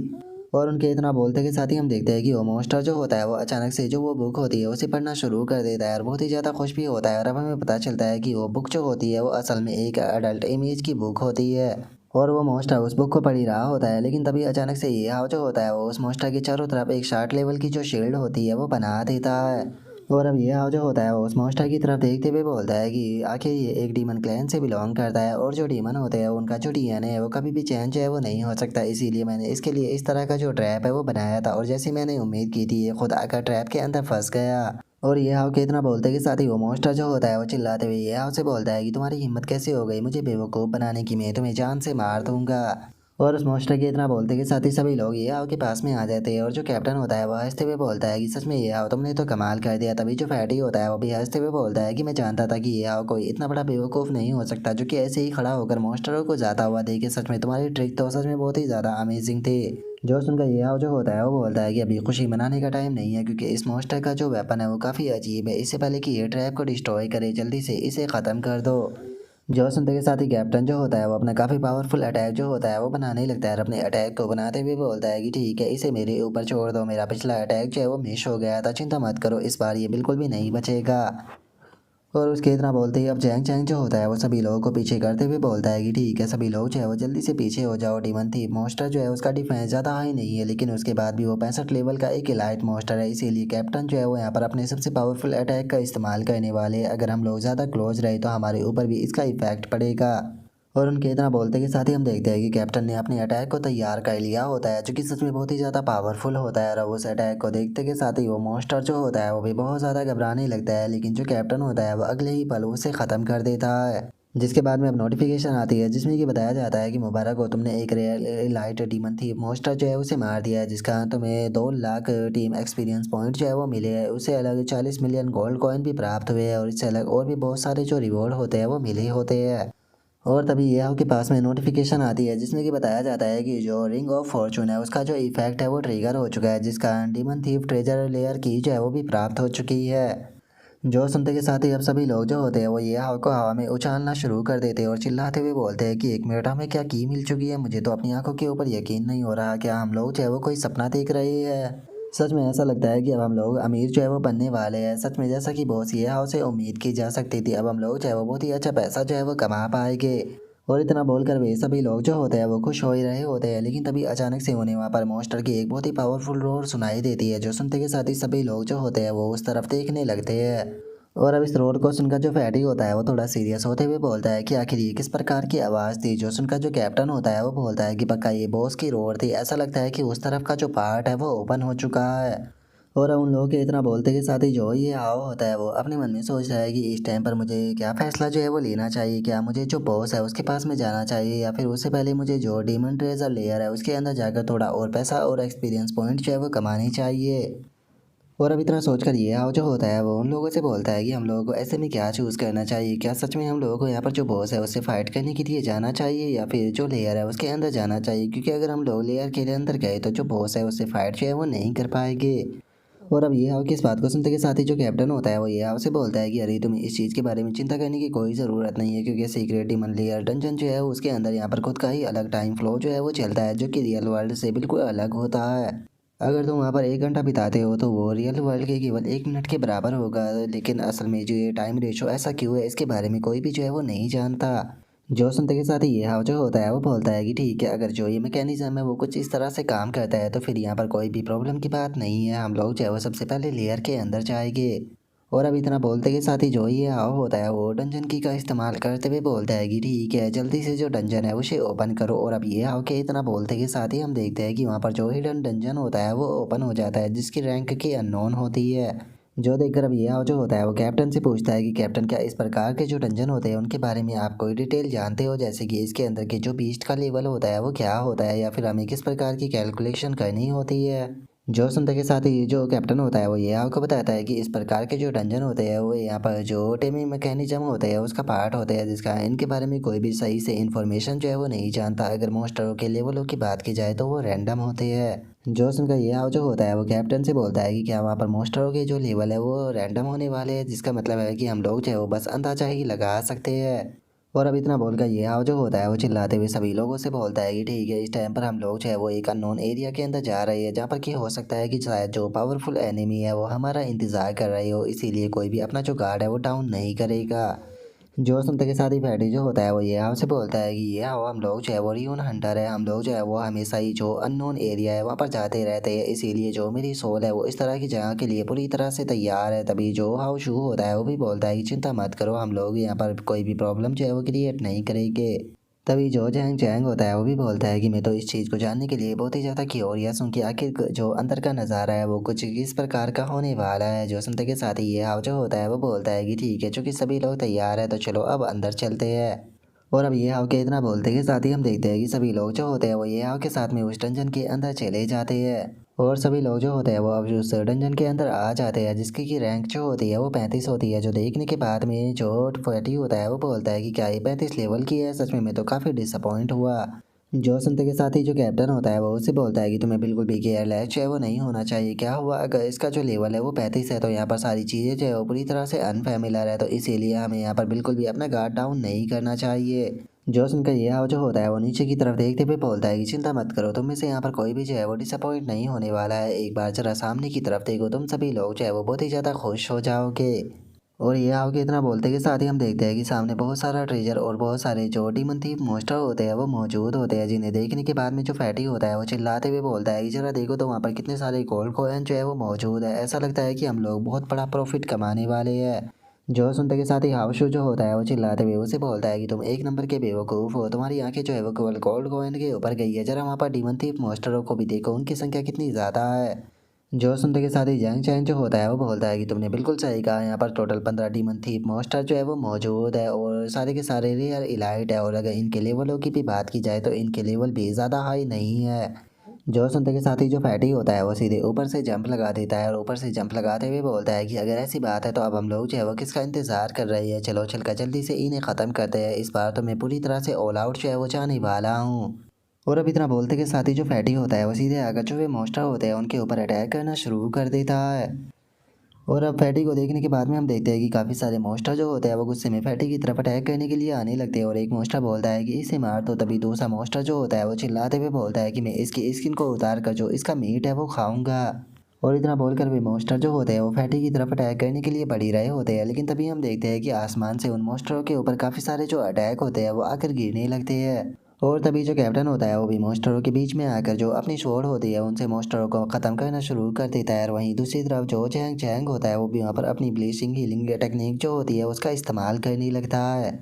और उनके इतना बोलते के साथ ही हम देखते हैं कि वो मॉन्स्टर जो होता है वो अचानक से जो वो बुक होती है उसे पढ़ना शुरू कर देता है और बहुत ही ज़्यादा खुश भी होता है। और अब हमें पता चलता है कि वो बुक जो होती है वो असल में एक अडल्ट इमेज की बुक होती है। और वो मॉन्स्टर उस बुक को पढ़ ही रहा होता है, लेकिन तभी अचानक से ये हाव जो होता है वो उस मॉन्स्टर के चारों तरफ एक शार्ट लेवल की जो शील्ड होती है वो बना देता है। और अब ये हाव जो होता है वो उस मॉन्स्टर की तरफ देखते हुए बोलता है कि आखिर ये एक डीमन क्लैन से बिलोंग करता है और जो डीमन होते हैं उनका जो डीएनए है वो कभी भी चेंज है वो नहीं हो सकता, इसीलिए मैंने इसके लिए इस तरह का जो ट्रैप है वो बनाया था। और जैसे मैंने उम्मीद की थी ये खुद आकर ट्रैप के अंदर फंस गया। और ये हाव के इतना बोलते के साथ ही वो मॉन्स्टर जो होता है वो चिल्लाते हुए ये हाव से बोलता है कि तुम्हारी हिम्मत कैसे हो गई मुझे बेवकूफ़ बनाने की, मैं तुम्हें जान से मार दूंगा। और उस मॉन्स्टर के इतना बोलते के साथ ही सभी लोग ये हाव के पास में आ जाते हैं और जो कैप्टन होता है वो हंसते हुए बोलता है कि सच में ये हाव तुमने तो कमाल कर दिया। तभी जो फैटी होता है वो भी हंसते हुए बोलता है कि मैं जानता था कि ये हाव कोई इतना बड़ा बेवकूफ़ नहीं हो सकता जो कि ऐसे ही खड़ा होकर मॉन्स्टरों को जाता हुआ देखे। सच में तुम्हारी ट्रिक तो सच में बहुत ही ज़्यादा अमेजिंग थी। जो सुनकर ये हाव जो होता है वो बोलता है कि अभी खुशी मनाने का टाइम नहीं है, क्योंकि इस मॉन्स्टर का जो वेपन है वो काफ़ी अजीब है। इससे पहले कि ये ट्रैप को डिस्ट्रॉय करे जल्दी से इसे ख़त्म कर दो। जो सुनते के साथ ही कैप्टन जो होता है वो अपना काफ़ी पावरफुल अटैक जो होता है वो बनाने लगता है और अपने अटैक को बनाते हुए बोलता है कि ठीक है इसे मेरे ऊपर छोड़ दो, मेरा पिछला अटैक जो है वो मिस हो गया था, चिंता मत करो इस बार ये बिल्कुल भी नहीं बचेगा। और उसके इतना बोलते ही अब जैंग चैंग जो होता है वो सभी लोगों को पीछे करते हुए बोलता है कि ठीक है सभी लोग जो है वो जल्दी से पीछे हो जाओ। डीमन थी मॉन्स्टर जो है उसका डिफेंस ज़्यादा हाई नहीं है, लेकिन उसके बाद भी वो 65 लेवल का एक इलाइट मॉन्स्टर है, इसीलिए कैप्टन जो है वो यहाँ पर अपने सबसे पावरफुल अटैक का इस्तेमाल करने वाले हैं। अगर हम लोग ज़्यादा क्लोज रहे तो हमारे ऊपर भी इसका इफेक्ट पड़ेगा। और उनके इतना बोलते के साथ ही हम देखते हैं कि कैप्टन ने अपने अटैक को तैयार कर लिया होता है, जो कि सच में बहुत ही ज़्यादा पावरफुल होता है। और उस अटैक को देखते के साथ ही वो मॉन्स्टर जो होता है वो भी बहुत ज़्यादा घबराने लगता है, लेकिन जो कैप्टन होता है वो अगले ही पल उसे ख़त्म कर देता है। जिसके बाद में अब नोटिफिकेशन आती है जिसमें कि बताया जाता है कि मुबारक हो, तुमने एक रेयर लाइट डीमन थी मॉन्स्टर जो है उसे मार दिया है, जिसका तुम्हें 2 लाख टीम एक्सपीरियंस पॉइंट जो है वो मिले हैं। उससे अलग 40 मिलियन गोल्ड कॉइन भी प्राप्त हुए हैं और इससे अलग और भी बहुत सारे जो रिवॉर्ड होते हैं वो मिले होते हैं। और तभी ये आपके पास में नोटिफिकेशन आती है जिसमें कि बताया जाता है कि जो रिंग ऑफ फॉर्चून है उसका जो इफेक्ट है वो ट्रिगर हो चुका है, जिसका डीमन थीफ ट्रेजर लेयर की जो है वो भी प्राप्त हो चुकी है। जो सुनते के साथ ही अब सभी लोग जो होते हैं वो ये हाव को हवा में उछालना शुरू कर देते हैं और चिल्लाते हुए बोलते हैं कि 1 मिनट हमें क्या की मिल चुकी है, मुझे तो अपनी आंखों के ऊपर यकीन नहीं हो रहा, क्या हम लोग जो है वो कोई सपना देख रहे हैं। सच में ऐसा लगता है कि अब हम लोग अमीर जो है वो बनने वाले हैं। सच में जैसा कि बॉस ये हाउ से उम्मीद की जा सकती थी, अब हम लोग जो है वो बहुत ही अच्छा पैसा जो है वो कमा पाएंगे। और इतना बोलकर वे सभी लोग जो होते हैं वो खुश हो ही रहे होते हैं, लेकिन तभी अचानक से उन्हें वहाँ पर मॉन्स्टर की एक बहुत ही पावरफुल रोर सुनाई देती है। जो सुनते के साथ ही सभी लोग जो होते हैं वो उस तरफ देखने लगते हैं। और अब इस रोर को सुनकर जो फैटी होता है वो थोड़ा सीरियस होते हुए बोलता है कि आखिर ये किस प्रकार की आवाज़ थी। जो सुनकर जो कैप्टन होता है वो बोलता है कि पक्का ये बॉस की रोर थी, ऐसा लगता है कि उस तरफ का जो पार्ट है वो ओपन हो चुका है। और अब उन लोगों के इतना बोलते के साथ ही जो ये आओ होता है वो अपने मन में सोच रहा है कि इस टाइम पर मुझे क्या फ़ैसला जो है वो लेना चाहिए, क्या मुझे जो बॉस है उसके पास में जाना चाहिए या फिर उससे पहले मुझे जो डीमन ट्रेजर लेयर है उसके अंदर जाकर थोड़ा और पैसा और एक्सपीरियंस पॉइंट जो है वो कमानी चाहिए। और अब इतना सोचकर ये आओ जो होता है वो उन लोगों से बोलता है कि हम लोगों को ऐसे में क्या चूज़ करना चाहिए, क्या सच में हम लोगों को यहाँ पर जो बॉस है उससे फाइट करने के लिए जाना चाहिए या फिर जो लेयर है उसके अंदर जाना चाहिए, क्योंकि अगर हम लोग लेयर के अंदर गए तो जो बॉस है उससे फाइट जो है वो नहीं कर पाएंगे। और अब ये हाव की इस बात को सुनते के साथ ही जो कैप्टन होता है वो ये हाव से बोलता है कि अरे तुम्हें इस चीज़ के बारे में चिंता करने की कोई ज़रूरत नहीं है, क्योंकि सीक्रेट डीमन लेयर डंजन जो है उसके अंदर यहाँ पर खुद का ही अलग टाइम फ्लो जो है वो चलता है, जो कि रियल वर्ल्ड से बिल्कुल अलग होता है। अगर तुम वहाँ पर 1 घंटा बिताते हो तो वो रियल वर्ल्ड के केवल 1 मिनट के बराबर होगा, लेकिन असल में जो ये टाइम रेशो ऐसा क्यों है इसके बारे में कोई भी जो है वो नहीं जानता। जो सुनते के साथ ही ये हाव जो होता है वो बोलता है कि ठीक है, अगर जो ये मैकेनिज्म है वो कुछ इस तरह से काम करता है तो फिर यहाँ पर कोई भी प्रॉब्लम की बात नहीं है, हम लोग जो है वो सबसे पहले लेयर के अंदर जाएंगे। और अब इतना बोलते के साथ ही जो ये हाव होता है वो डंजन की का इस्तेमाल करते हुए बोलता है कि ठीक है जल्दी से जो डंजन है उसे ओपन करो। और अब ये हाव के इतना बोलते के साथ ही हम देखते हैं कि वहाँ पर जो हिडन डंजन होता है वो ओपन हो जाता है, जिसकी रैंक की अननोन होती है। जो देखकर अब ये हाव जो होता है वो कैप्टन से पूछता है कि कैप्टन क्या इस प्रकार के जो डंजन होते हैं उनके बारे में आप कोई डिटेल जानते हो, जैसे कि इसके अंदर के जो बीस्ट का लेवल होता है वो क्या होता है या फिर हमें किस प्रकार की कैलकुलेशन करनी होती है। जो सुनते के साथ ही जो कैप्टन होता है वो ये आपको बताता है कि इस प्रकार के जो डंजन होते हैं वो यहाँ पर जो टेमी मैकेनिज्म होते हैं उसका पार्ट होते हैं, जिसका इनके बारे में कोई भी सही से इन्फॉर्मेशन जो है वो नहीं जानता। अगर मॉन्स्टरों के लेवलों की बात की जाए तो वो रैंडम होते हैं। जो सुनकर ये हाव जो होता है वो कैप्टन से बोलता है कि क्या वहाँ पर मॉन्स्टरों के जो लेवल है वो रैंडम होने वाले हैं, जिसका मतलब है कि हम लोग जो है वो बस अंदाजा ही लगा सकते हैं। और अब इतना बोलकर ये हाव जो होता है वो चिल्लाते हुए सभी लोगों से बोलता है कि ठीक है, इस टाइम पर हम लोग जो है वो एक अननोन एरिया के अंदर जा रहे हैं, जहाँ पर कि हो सकता है कि शायद जो पावरफुल एनिमी है वो हमारा इंतजार कर रही हो, इसीलिए कोई भी अपना जो गार्ड है वो डाउन नहीं करेगा। जो सुनते के साथ ही फैटी जो होता है वो ये हाव से बोलता है कि ये हाव, हम लोग जो है वो रियून हंटर है, हम लोग जो है वो हमेशा ही जो अननोन एरिया है वहाँ पर जाते रहते हैं, इसीलिए जो मेरी सोल है वो इस तरह की जगह के लिए पूरी तरह से तैयार है। तभी जो हाव शू होता है वो भी बोलता है कि चिंता मत करो, हम लोग यहाँ पर कोई भी प्रॉब्लम जो है वो क्रिएट नहीं करेंगे। तभी जो जैंग जैंग होता है वो भी बोलता है कि मैं तो इस चीज़ को जानने के लिए बहुत ही ज़्यादा क्यूरियस हूँ कि आखिर जो अंदर का नज़ारा है वो कुछ किस प्रकार का होने वाला है। जो सुनते के साथ ही ये हाव जो होता है वो बोलता है कि ठीक है, चूंकि सभी लोग तैयार है तो चलो अब अंदर चलते हैं। और अब ये हाव के इतना बोलते के साथ ही हम देखते हैं कि सभी लोग जो होते हैं वो ये हाव के साथ में उस डंजन के अंदर चले जाते हैं। और सभी लोग जो होते हैं वो अब उस डंजन के अंदर आ जाते हैं, जिसकी की रैंक जो होती है वो 35 होती है। जो देखने के बाद में जो फटी होता है वो बोलता है कि क्या ये 35 लेवल की है, सच में मैं तो काफ़ी डिसअपॉइंट हुआ। जो सुनते के साथ ही जो कैप्टन होता है वो उससे बोलता है कि तुम्हें बिल्कुल भी केयरलेस जो है वो नहीं होना चाहिए। क्या हुआ, अगर इसका जो लेवल है वो 35 है तो यहाँ पर सारी चीज़ें जो है वो पूरी तरह से अनफेमिलर है, तो इसीलिए हमें यहाँ पर बिल्कुल भी अपना गार्ड डाउन नहीं करना चाहिए। जो सुनकर ये हाव जो होता है वो नीचे की तरफ देखते हुए बोलता है कि चिंता मत करो, तुम में से यहाँ पर कोई भी जो है वो डिसअपॉइंट नहीं होने वाला है। एक बार जरा सामने की तरफ देखो, तुम सभी लोग जो है वो बहुत ही ज़्यादा खुश हो जाओगे। और ये हाव के इतना बोलते के साथ ही हम देखते हैं कि सामने बहुत सारा ट्रेजर और बहुत सारे जो डीमन थीफ मोस्टर होते हैं वो मौजूद होते हैं, जिन्हें देखने के बाद में जो फैटी होता है वो चिल्लाते हुए बोलता है कि जरा देखो तो वहाँ पर कितने सारे गोल्ड कॉइन जो है वो मौजूद है, ऐसा लगता है कि हम लोग बहुत बड़ा प्रॉफिट कमाने वाले हैं। जो सुनते के साथ ही हाउस जो होता है वो चिल्लाते हुए उसे बोलता है कि तुम एक नंबर के बेवकूफ़ हो, तुम्हारी आंखें जो है वो केवल गोल्ड कॉइन के ऊपर गई है, जरा वहाँ पर डीमन थीफ मॉन्स्टरों को भी देखो, उनकी संख्या कितनी ज़्यादा है। जो सुनते के साथ ही जैंग चैन जो होता है वो बोलता है कि तुमने बिल्कुल सही कहा, यहाँ पर टोटल 15 डीमन थीफ मॉन्स्टर जो है वो मौजूद है और सारे के सारे रेयर इलाइट है, और अगर इनके लेवलों की भी बात की जाए तो इनके लेवल भी ज़्यादा हाई नहीं है। जो सुनते के साथ ही जो फैटी होता है वो सीधे ऊपर से जंप लगा देता है और ऊपर से जंप लगाते हुए बोलता है कि अगर ऐसी बात है तो अब हम लोग जो है वो किसका इंतज़ार कर रही है, चलो चलकर जल्दी से इन्हें ख़त्म करते हैं, इस बार तो मैं पूरी तरह से ऑल आउट जो है वो जाने वाला हूँ। और अब इतना बोलते के साथ ही जो फैटी होता है वो सीधे आकर जो वे मॉन्स्टर होते हैं उनके ऊपर अटैक करना शुरू कर देता है। और अब फैटी को देखने के बाद में हम देखते हैं कि काफ़ी सारे मॉन्स्टर जो होते हैं वो गुस्से में फैटी की तरफ अटैक करने के लिए आने लगते हैं, और एक मॉन्स्टर बोलता है कि इसे मार दो। तभी दूसरा मॉन्स्टर जो होता है वो चिल्लाते हुए बोलता है कि मैं इसकी स्किन को उतार कर जो इसका मीट है वो खाऊंगा। और इतना बोलकर वे मॉन्स्टर जो होते हैं वो फैटी की तरफ अटैक करने के लिए बढ़ ही रहे होते हैं, लेकिन तभी हम देखते हैं कि आसमान से उन मॉन्स्टरों के ऊपर काफ़ी सारे जो अटैक होते हैं वो आकर गिरने लगते हैं। और तभी जो कैप्टन होता है वो भी मॉन्स्टरों के बीच में आकर जो अपनी स्वॉर्ड होती है उनसे मॉन्स्टरों को ख़त्म करना शुरू कर देता है। और वहीं दूसरी तरफ जो जैंग जैंग होता है वो भी वहाँ पर अपनी ब्लीचिंग हीलिंग टेक्निक जो होती है उसका इस्तेमाल करने लगता है।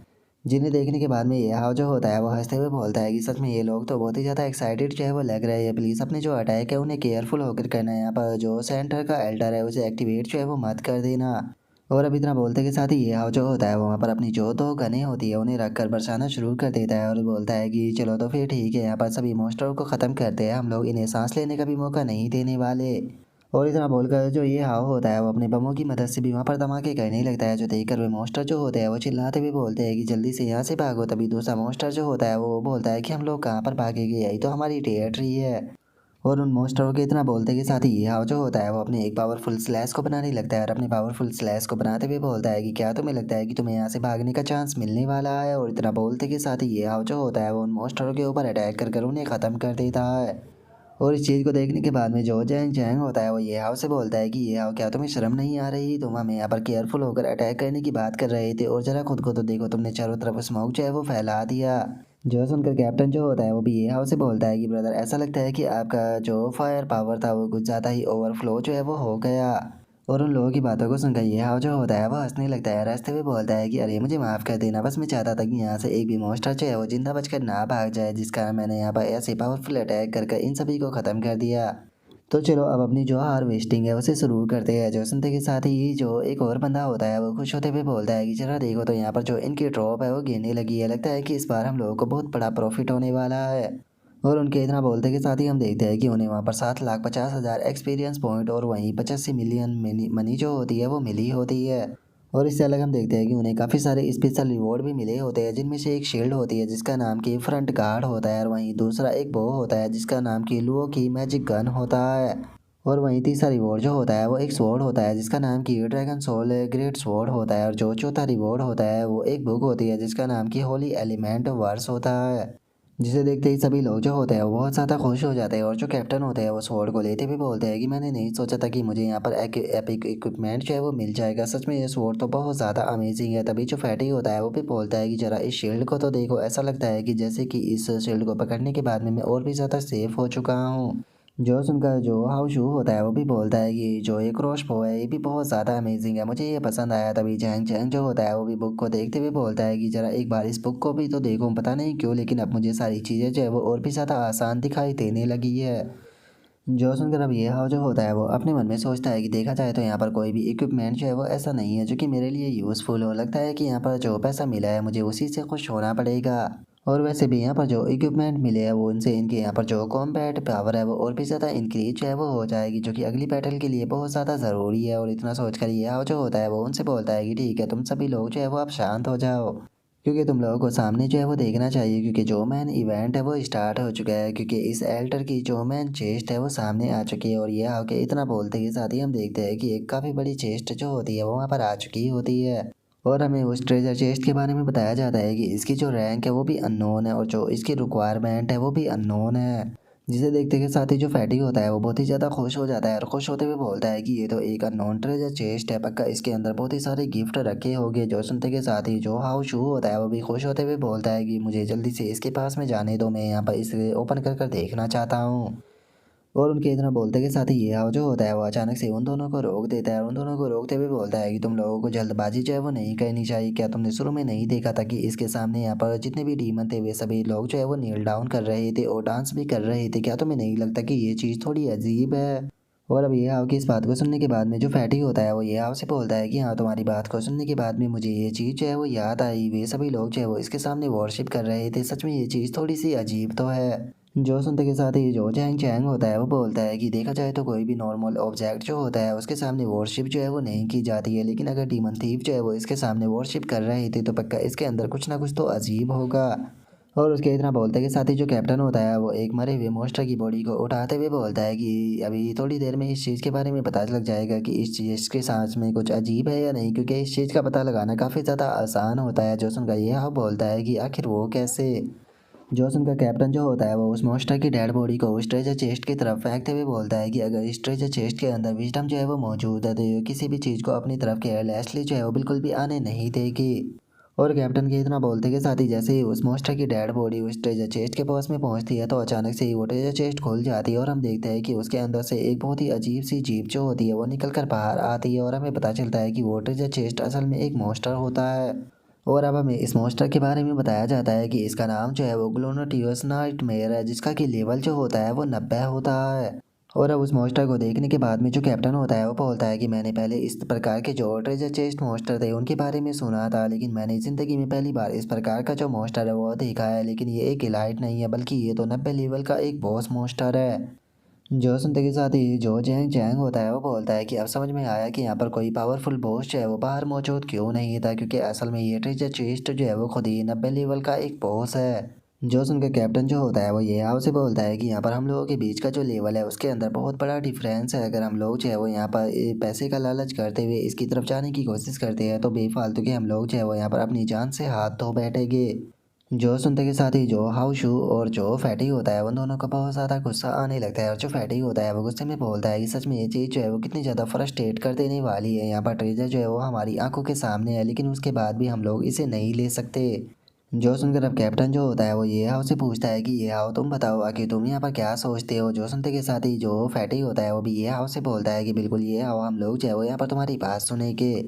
जिन्हें देखने के बाद में ये हाव जो होता है वो हंसते हुए बोलता है कि सच में ये लोग तो बहुत ही ज़्यादा एक्साइटेड जो है वो लग रहे हैं, प्लीज़ अपने जो अटैक है उन्हें केयरफुल होकर करना है, यहाँ पर जो सेंटर का एल्डर है उसे एक्टिवेट जो है वो मत कर देना। और अब इतना बोलते के साथ ही ये हाव जो होता है वो वहाँ पर अपनी जो दो गनें होती है उन्हें रख कर बरसाना शुरू कर देता है, और बोलता है कि चलो तो फिर ठीक है, यहाँ पर सभी मॉन्स्टरों को ख़त्म करते हैं, हम लोग इन्हें सांस लेने का भी मौका नहीं देने वाले। और इतना बोलकर जो ये हाव होता है वो अपने बमों की मदद से भी वहाँ पर धमाके करने लगता है, जो देखकर वे मॉन्स्टर जो होते हैं वो चिल्लाते हुए बोलते हैं कि जल्दी से यहाँ से भागो। तभी दूसरा मॉन्स्टर जो होता है वो बोलता है कि हम लोग कहाँ पर भागेंगे, यही तो हमारी टेरिटरी है। और उन मॉन्स्टरों के इतना बोलते के साथ ही ये हाव जो होता है वो अपने एक पावरफुल स्लैश को बनाने लगता है, और अपने पावरफुल स्लैश को बनाते हुए बोलता है कि क्या तुम्हें लगता है कि तुम्हें यहाँ से भागने का चांस मिलने वाला है। और इतना बोलते के साथ ही ये हाव जो होता है वो उन मॉन्स्टरों के ऊपर अटैक कर कर उन्हें ख़त्म कर देता है। और इस चीज़ को देखने के बाद में जो जैंग जैंग होता है वो ये हाव से बोलता है कि ये हाव, क्या तुम्हें शर्म नहीं आ रही, तुम हमें यहाँ पर केयरफुल होकर अटैक करने की बात कर रहे थे और जरा खुद को तो देखो, तुमने चारों तरफ स्मोक जो है वो फैला दिया। जो सुनकर कैप्टन जो होता है वो भी ये हाव से बोलता है कि ब्रदर, ऐसा लगता है कि आपका जो फायर पावर था वो कुछ ज़्यादा ही ओवरफ्लो जो है वो हो गया। और उन लोगों की बातों को सुनकर ये हाव जो होता है वो हंसने लगता है, रास्ते में बोलता है कि अरे मुझे माफ़ कर देना, बस मैं चाहता था कि यहाँ से एक भी मॉन्स्टर जो है वो जिंदा बचकर ना भाग जाए, जिस कारण मैंने यहाँ पर ऐसे पावरफुल अटैक कर इन सभी को ख़त्म कर दिया। तो चलो अब अपनी जो हार्वेस्टिंग है उसे शुरू करते हैं। जो सुनते के साथ ही जो एक और बंदा होता है वो खुश होते हुए बोलता है कि जरा देखो तो यहाँ पर जो इनकी ड्रॉप है वो गिरने लगी है, लगता है कि इस बार हम लोगों को बहुत बड़ा प्रॉफिट होने वाला है। और उनके इतना बोलते के साथ ही हम देखते हैं कि उन्हें वहाँ पर 7,50,000 एक्सपीरियंस पॉइंट और वहीं 85 मिलियन मनी जो होती है वो मिली होती है। और इससे अलग हम देखते हैं कि उन्हें काफ़ी सारे स्पेशल रिवॉर्ड भी मिले होते हैं, जिनमें से एक शील्ड होती है जिसका नाम की फ्रंट गार्ड होता है, और वहीं दूसरा एक बो होता है जिसका नाम की लुओ की मैजिक गन होता है। और वहीं तीसरा रिवॉर्ड जो होता है वो एक स्वॉर्ड होता है जिसका नाम की ड्रैगन सोल ग्रेट स्वॉर्ड होता है। और जो चौथा रिवॉर्ड होता है वो एक बुक होती है जिसका नाम की होली एलिमेंट वर्स होता है, जिसे देखते ही सभी लोग जो होते हैं वो बहुत ज़्यादा खुश हो जाते हैं। और जो कैप्टन होते हैं वो स्वॉर्ड को लेते हुए बोलते हैं कि मैंने नहीं सोचा था कि मुझे यहाँ पर एक एपिक इक्विपमेंट जो है वो मिल जाएगा। सच में ये स्वॉर्ड तो बहुत ज़्यादा अमेजिंग है। तभी जो फैटी होता है वो भी बोलता है कि जरा इस शील्ड को तो देखो, ऐसा लगता है कि जैसे कि इस शील्ड को पकड़ने के बाद में मैं और भी ज़्यादा सेफ हो चुका हूँ। जो सुनकर जो हाउ शू होता है वो भी बोलता है कि जो ये क्रॉसबो है ये भी बहुत ज़्यादा अमेजिंग है, मुझे ये पसंद आया। तभी जैंग चैंग जो होता है वो भी बुक को देखते हुए बोलता है कि ज़रा एक बार इस बुक को भी तो देखो, पता नहीं क्यों लेकिन अब मुझे सारी चीज़ें जो है वो और भी ज़्यादा आसान दिखाई देने लगी है। जो सुनकर अब ये हाउ जो होता है वो अपने मन में सोचता है कि देखा जाए तो यहाँ पर कोई भी इक्विपमेंट जो है वो ऐसा नहीं है जो कि मेरे लिए यूज़फुल हो। लगता है कि यहाँ पर जो पैसा मिला है मुझे उसी से खुश होना पड़ेगा। और वैसे भी यहाँ पर जो इक्विपमेंट मिले हैं वो उनसे इनके यहाँ पर जो कॉम्बैट पावर है वो और भी ज़्यादा इंक्रीज है वो हो जाएगी, जो कि अगली बैटल के लिए बहुत ज़्यादा ज़रूरी है। और इतना सोचकर ये हाउ जो होता है वो उनसे बोलता है कि ठीक है तुम सभी लोग जो है वो अब शांत हो जाओ, क्योंकि तुम लोगों को सामने जो है वो देखना चाहिए, क्योंकि जो मैन इवेंट है वो स्टार्ट हो चुका है। क्योंकि इस एल्टर की जो मैन चेस्ट है वो सामने आ चुकी है। और ये आके इतना बोलते के साथ ही हम देखते हैं कि एक काफ़ी बड़ी चेस्ट जो होती है वो वहाँ पर आ चुकी होती है। और हमें उस ट्रेजर चेस्ट के बारे में बताया जाता है कि इसकी जो रैंक है वो भी अननोन है और जो इसकी रिक्वायरमेंट है वो भी अननोन है, जिसे देखते के साथ ही जो फैटी होता है वो बहुत ही ज़्यादा खुश हो जाता है और खुश होते हुए बोलता है कि ये तो एक अननोन ट्रेजर चेस्ट है, पक्का इसके अंदर बहुत ही सारे गिफ्ट रखे होंगे। जो सुनते के साथ ही जो हाउ शू होता है वो भी खुश होते हुए बोलता है कि मुझे जल्दी से इसके पास में जाने दो, मैं यहाँ पर इसे ओपन कर कर देखना चाहता हूँ। और उनके इतना बोलते के साथ ही ये हाव जो होता है वो अचानक से उन दोनों को रोक देता है और उन दोनों को रोकते हुए बोलता है कि तुम लोगों को जल्दबाजी जो है वो नहीं करनी चाहिए। क्या तुमने शुरू में नहीं देखा था कि इसके सामने यहाँ पर जितने भी डीमन थे वे सभी लोग जो है वो नील डाउन कर रहे थे और डांस भी कर रहे थे? क्या तुम्हें नहीं लगता कि ये चीज़ थोड़ी अजीब है? और अब ये हाव की इस बात को सुनने के बाद में जो फैटी होता है वो ये हाव से बोलता है कि हाँ, तुम्हारी बात को सुनने के बाद में मुझे ये चीज़ जो है वो याद आई, वे सभी लोग जो है वो इसके सामने वॉरशिप कर रहे थे, सच में ये चीज़ थोड़ी सी अजीब तो है। जो सुनते के साथ ही जो चैंग चैंग होता है वो बोलता है कि देखा जाए तो कोई भी नॉर्मल ऑब्जेक्ट जो होता है उसके सामने वॉरशिप जो है वो नहीं की जाती है, लेकिन अगर डीमन थीव जो है वो इसके सामने वॉरशिप कर रहे थे तो पक्का इसके अंदर कुछ ना कुछ तो अजीब होगा। और उसके इतना बोलते के साथ ही जो कैप्टन होता है वो एक मरे हुए मॉन्स्टर की बॉडी को उठाते हुए बोलता है कि अभी थोड़ी देर में इस चीज़ के बारे में पता लग जाएगा कि इस चीज़ के सांस में कुछ अजीब है या नहीं, क्योंकि इस चीज़ का पता लगाना काफ़ी ज़्यादा आसान होता है। जो सुनकर ये हाँ बोलता है कि आखिर वो कैसे? जॉसन का कैप्टन जो होता है वो उस मॉन्स्टर की डेड बॉडी को उस ट्रेजर चेस्ट की तरफ फेंकते हुए बोलता है कि अगर इस ट्रेजर चेस्ट के अंदर विजडम जो है वो मौजूद है तो ये किसी भी चीज़ को अपनी तरफ केयरलेसली जो है वो बिल्कुल भी आने नहीं देगी। और कैप्टन के इतना बोलते के साथ ही जैसे ही उस मॉन्स्टर की डेड बॉडी उस ट्रेजर चेस्ट के पास में पहुंचती है तो अचानक से ही वो ट्रेजर चेस्ट खुल जाती है और हम देखते हैं कि उसके अंदर से एक बहुत ही अजीब सी जीप जो होती है वो निकल कर बाहर आती है और हमें पता चलता है कि वो ट्रेजर चेस्ट असल में एक मॉन्स्टर होता है। और अब हमें इस मॉन्स्टर के बारे में बताया जाता है कि इसका नाम जो है वो ग्लोनोटियस नाइटमेयर है, जिसका कि लेवल जो होता है वो 90 होता है। और अब उस मॉन्स्टर को देखने के बाद में जो कैप्टन होता है वो बोलता है कि मैंने पहले इस प्रकार के जो ट्रेजर चेस्ट मॉन्स्टर थे उनके बारे में सुना था, लेकिन मैंने ज़िंदगी में पहली बार इस प्रकार का जो मॉन्स्टर है वो देखा है। लेकिन ये एक इलाइट नहीं है बल्कि ये तो 90 लेवल का एक बॉस मॉन्स्टर है। जो सुनते के साथ ही जो जैंग जैंग होता है वो बोलता है कि अब समझ में आया कि यहाँ पर कोई पावरफुल बॉस जो है वो बाहर मौजूद क्यों नहीं था, क्योंकि असल में ये ट्रेजर चेस्ट जो है वो खुद ही 90 लेवल का एक बॉस है। जो सुन के कैप्टन जो होता है वो ये आपसे बोलता है कि यहाँ पर हम लोगों के बीच का जो लेवल है उसके अंदर बहुत बड़ा डिफरेंस है। अगर हम लोग जो है वो यहाँ पर पैसे का लालच करते हुए इसकी तरफ जाने की कोशिश करते हैं तो बेफालतू के हम लोग जो है वो यहाँ पर अपनी जान से हाथ धो बैठेंगे। जो सुनते के साथ ही जो हाउ शू और जो फैटी होता है उन दोनों को बहुत ज़्यादा गुस्सा आने लगता है। और जो फैटी होता है वो गुस्से में बोलता है कि सच में ये चीज़ जो है वो कितनी ज़्यादा फ्रस्ट्रेट कर देने वाली है। यहाँ पर ट्रेजर जो है वो हमारी आंखों के सामने है लेकिन उसके बाद भी हम लोग इसे नहीं ले सकते। जो सुनकर अब कैप्टन जो होता है वो ये हाउ से पूछता है कि ये हाउ तुम बताओ आखिर तुम यहाँ पर क्या सोचते हो। जो सुनते के साथ ही जो फैटी होता है वो भी ये हाउ से बोलता है कि बिल्कुल ये हाउ हम लोग जो है वो यहाँ पर तुम्हारी बात सुनेंगे।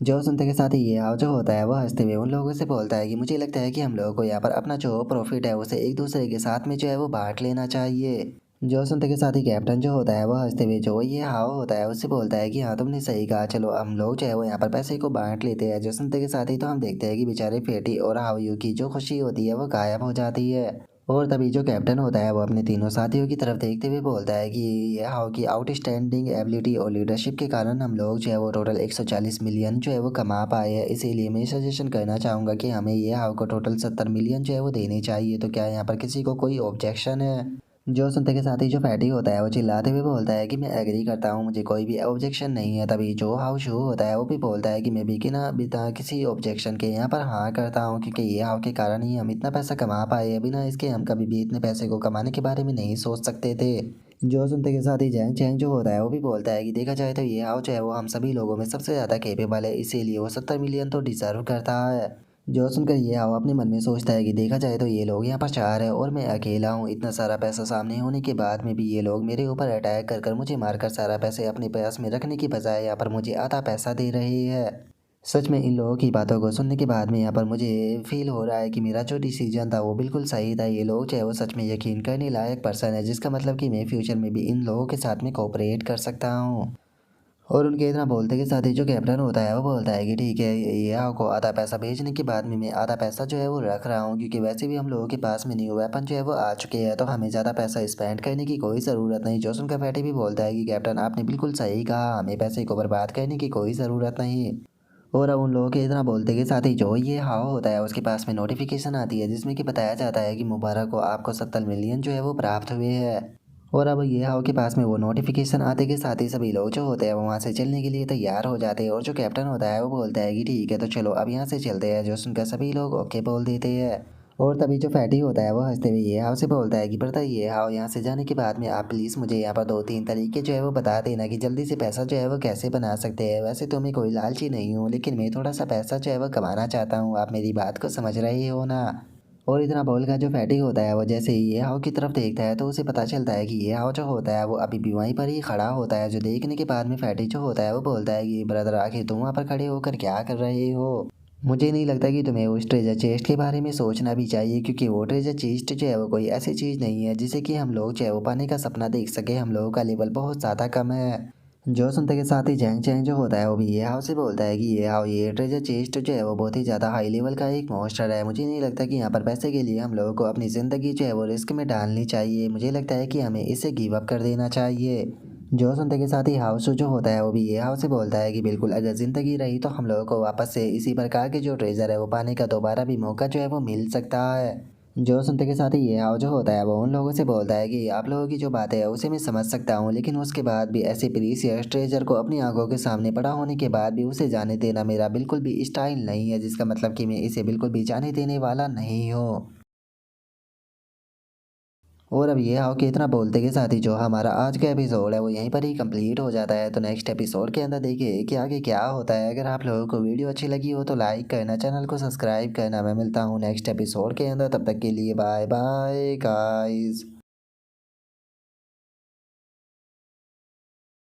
जो सुनते के साथ ही ये हाव जो होता है वो हंसते हुए उन लोगों से बोलता है कि मुझे लगता है कि हम लोगों को यहाँ पर अपना जो प्रॉफिट है उसे एक दूसरे के साथ में जो है वो बांट लेना चाहिए। जो सुनते के साथ ही कैप्टन जो होता है वो हंसते हुए जो ये हाव होता है उससे बोलता है कि हाँ तुमने सही कहा, चलो हम लोग जो है वो यहाँ पर पैसे को बांट लेते हैं। जो सुनते के साथ ही तो हम देखते हैं कि बेचारे फेटी और हावयू की जो खुशी होती है वो गायब हो जाती है। और तभी जो कैप्टन होता है वो अपने तीनों साथियों की तरफ देखते हुए बोलता है कि ये हाउ की आउटस्टैंडिंग एबिलिटी और लीडरशिप के कारण हम लोग जो है वो टोटल 140 मिलियन जो है वो कमा पाए हैं। इसीलिए मैं सजेशन करना चाहूँगा कि हमें ये हाउ को टोटल 70 मिलियन जो है वो देने चाहिए। तो क्या यहाँ पर किसी को कोई ऑब्जेक्शन है? जो सुनते के साथ ही जो फैटी होता है वो चिल्लाते हुए बोलता है कि मैं एग्री करता हूँ, मुझे कोई भी ऑब्जेक्शन नहीं है। तभी जो हाउ शू होता है वो भी बोलता है कि मैं भी कि ना बिना किसी ऑब्जेक्शन के यहाँ पर हाँ करता हूँ, क्योंकि ये हाउ के कारण ही हम इतना पैसा कमा पाए। अभी ना इसके हम कभी भी इतने पैसे को कमाने के बारे में नहीं सोच सकते थे। जो सुनते के साथ ही जैंग चैंग जो होता है वो भी बोलता है कि देखा जाए तो ये हाउ जो है वो हम सभी लोगों में सबसे ज़्यादा केपेबल है, इसीलिए वो 70 मिलियन तो डिजर्व करता है। जो सुनकर ये हाव अपने मन में सोचता है कि देखा जाए तो ये लोग यहाँ पर 4 है और मैं अकेला हूँ। इतना सारा पैसा सामने होने के बाद में भी ये लोग मेरे ऊपर अटैक कर कर मुझे मारकर सारा पैसे अपने पास में रखने की बजाय यहाँ पर मुझे आधा पैसा दे रहे हैं। सच में इन लोगों की बातों को सुनने के बाद में यहाँ पर मुझे फील हो रहा है कि मेरा जो डिसीजन था वो बिल्कुल सही था। ये लोग जो है वो सच में यकीन करने लायक पर्सन है, जिसका मतलब कि मैं फ्यूचर में भी इन लोगों के साथ में कोऑपरेट कर सकता हूँ। और उनके इतना बोलते के साथ ही जो कैप्टन होता है वो बोलता है कि ठीक है, ये आपको आधा पैसा भेजने के बाद में मैं आधा पैसा जो है वो रख रहा हूँ, क्योंकि वैसे भी हम लोगों के पास में न्यू वेपन जो है वो आ चुके हैं, तो हमें ज़्यादा पैसा स्पेंड करने की कोई ज़रूरत नहीं। जोसन का फैटी भी बोलता है कि कैप्टन आपने बिल्कुल सही कहा, हमें पैसे को बर्बाद करने की कोई ज़रूरत नहीं। और अब उन लोगों के इतना बोलते के साथ ही जो ये हाव होता है उसके पास में नोटिफिकेशन आती है, जिसमें कि बताया जाता है कि मुबारक को आपको 70 मिलियन जो है वो प्राप्त हुए हैं। और अब ये हाव के पास में वो नोटिफिकेशन आते के साथ ही सभी लोग जो होते हैं वो वहाँ से चलने के लिए तैयार हो जाते हैं। और जो कैप्टन होता है वो बोलता है कि ठीक है तो चलो अब यहाँ से चलते हैं। जो सुनकर सभी लोग ओके बोल देते हैं। और तभी जो फैटी होता है वो हंसते हुए ये हाव से बोलता है कि ब्रदर ये हाव यहाँ से जाने के बाद में आप प्लीज़ मुझे यहाँ पर 2-3 तरीके जो है वो बता देना कि जल्दी से पैसा जो है वो कैसे बना सकते हैं। वैसे तो मैं कोई लालची नहीं हूँ, लेकिन मैं थोड़ा सा पैसा जो है वो कमाना चाहता हूँ, आप मेरी बात को समझ रहे हो ना। और इतना बोलकर जो फैटी होता है वो जैसे ही ये हाव की तरफ देखता है तो उसे पता चलता है कि ये हाव जो होता है वो अभी भी वहीं पर ही खड़ा होता है। जो देखने के बाद में फैटी जो होता है वो बोलता है कि ब्रदर आखिर तुम वहाँ पर खड़े होकर क्या कर रहे हो। मुझे नहीं लगता कि तुम्हें उस ट्रेजर चेस्ट के बारे में सोचना भी चाहिए, क्योंकि वो ट्रेजर चेस्ट जो है वो कोई ऐसी चीज़ नहीं है जिसे कि हम लोग जो है वो पाने का सपना देख सके। हम लोगों का लेवल बहुत ज़्यादा कम है। जो सुनते के साथ ही जैंग चैंग जो होता है वो भी ये हाव से बोलता है कि ये हाव ये ट्रेजर चेस्ट जो है वो बहुत ही ज़्यादा हाई लेवल का एक मॉन्स्टर है। मुझे नहीं लगता कि यहाँ पर पैसे के लिए हम लोगों को अपनी ज़िंदगी जो है वो रिस्क में डालनी चाहिए। मुझे लगता है कि हमें इसे गिव अप कर देना चाहिए। जो सुनते के साथ ही हाउस जो होता है वो भी ये हाउ से बोलता है कि बिल्कुल अगर ज़िंदगी रही तो हम लोगों को वापस से इसी प्रकार के जो ट्रेजर है वो पाने का दोबारा भी मौका जो है वो मिल सकता है। जो सुनते के साथ ही ये हाउ जो होता है वो उन लोगों से बोलता है कि आप लोगों की जो बातें है उसे मैं समझ सकता हूँ, लेकिन उसके बाद भी ऐसे प्रीसियस ट्रेजर को अपनी आंखों के सामने पड़ा होने के बाद भी उसे जाने देना मेरा बिल्कुल भी स्टाइल नहीं है, जिसका मतलब कि मैं इसे बिल्कुल भी जाने देने वाला नहीं हूँ। और अब ये हाउ के इतना बोलते के साथ ही जो हमारा आज का एपिसोड है वो यहीं पर ही कंप्लीट हो जाता है। तो नेक्स्ट एपिसोड के अंदर देखिए कि आगे क्या होता है। अगर आप लोगों को वीडियो अच्छी लगी हो तो लाइक करना, चैनल को सब्सक्राइब करना। मैं मिलता हूँ नेक्स्ट एपिसोड के अंदर, तब तक के लिए बाय बाय गाइस।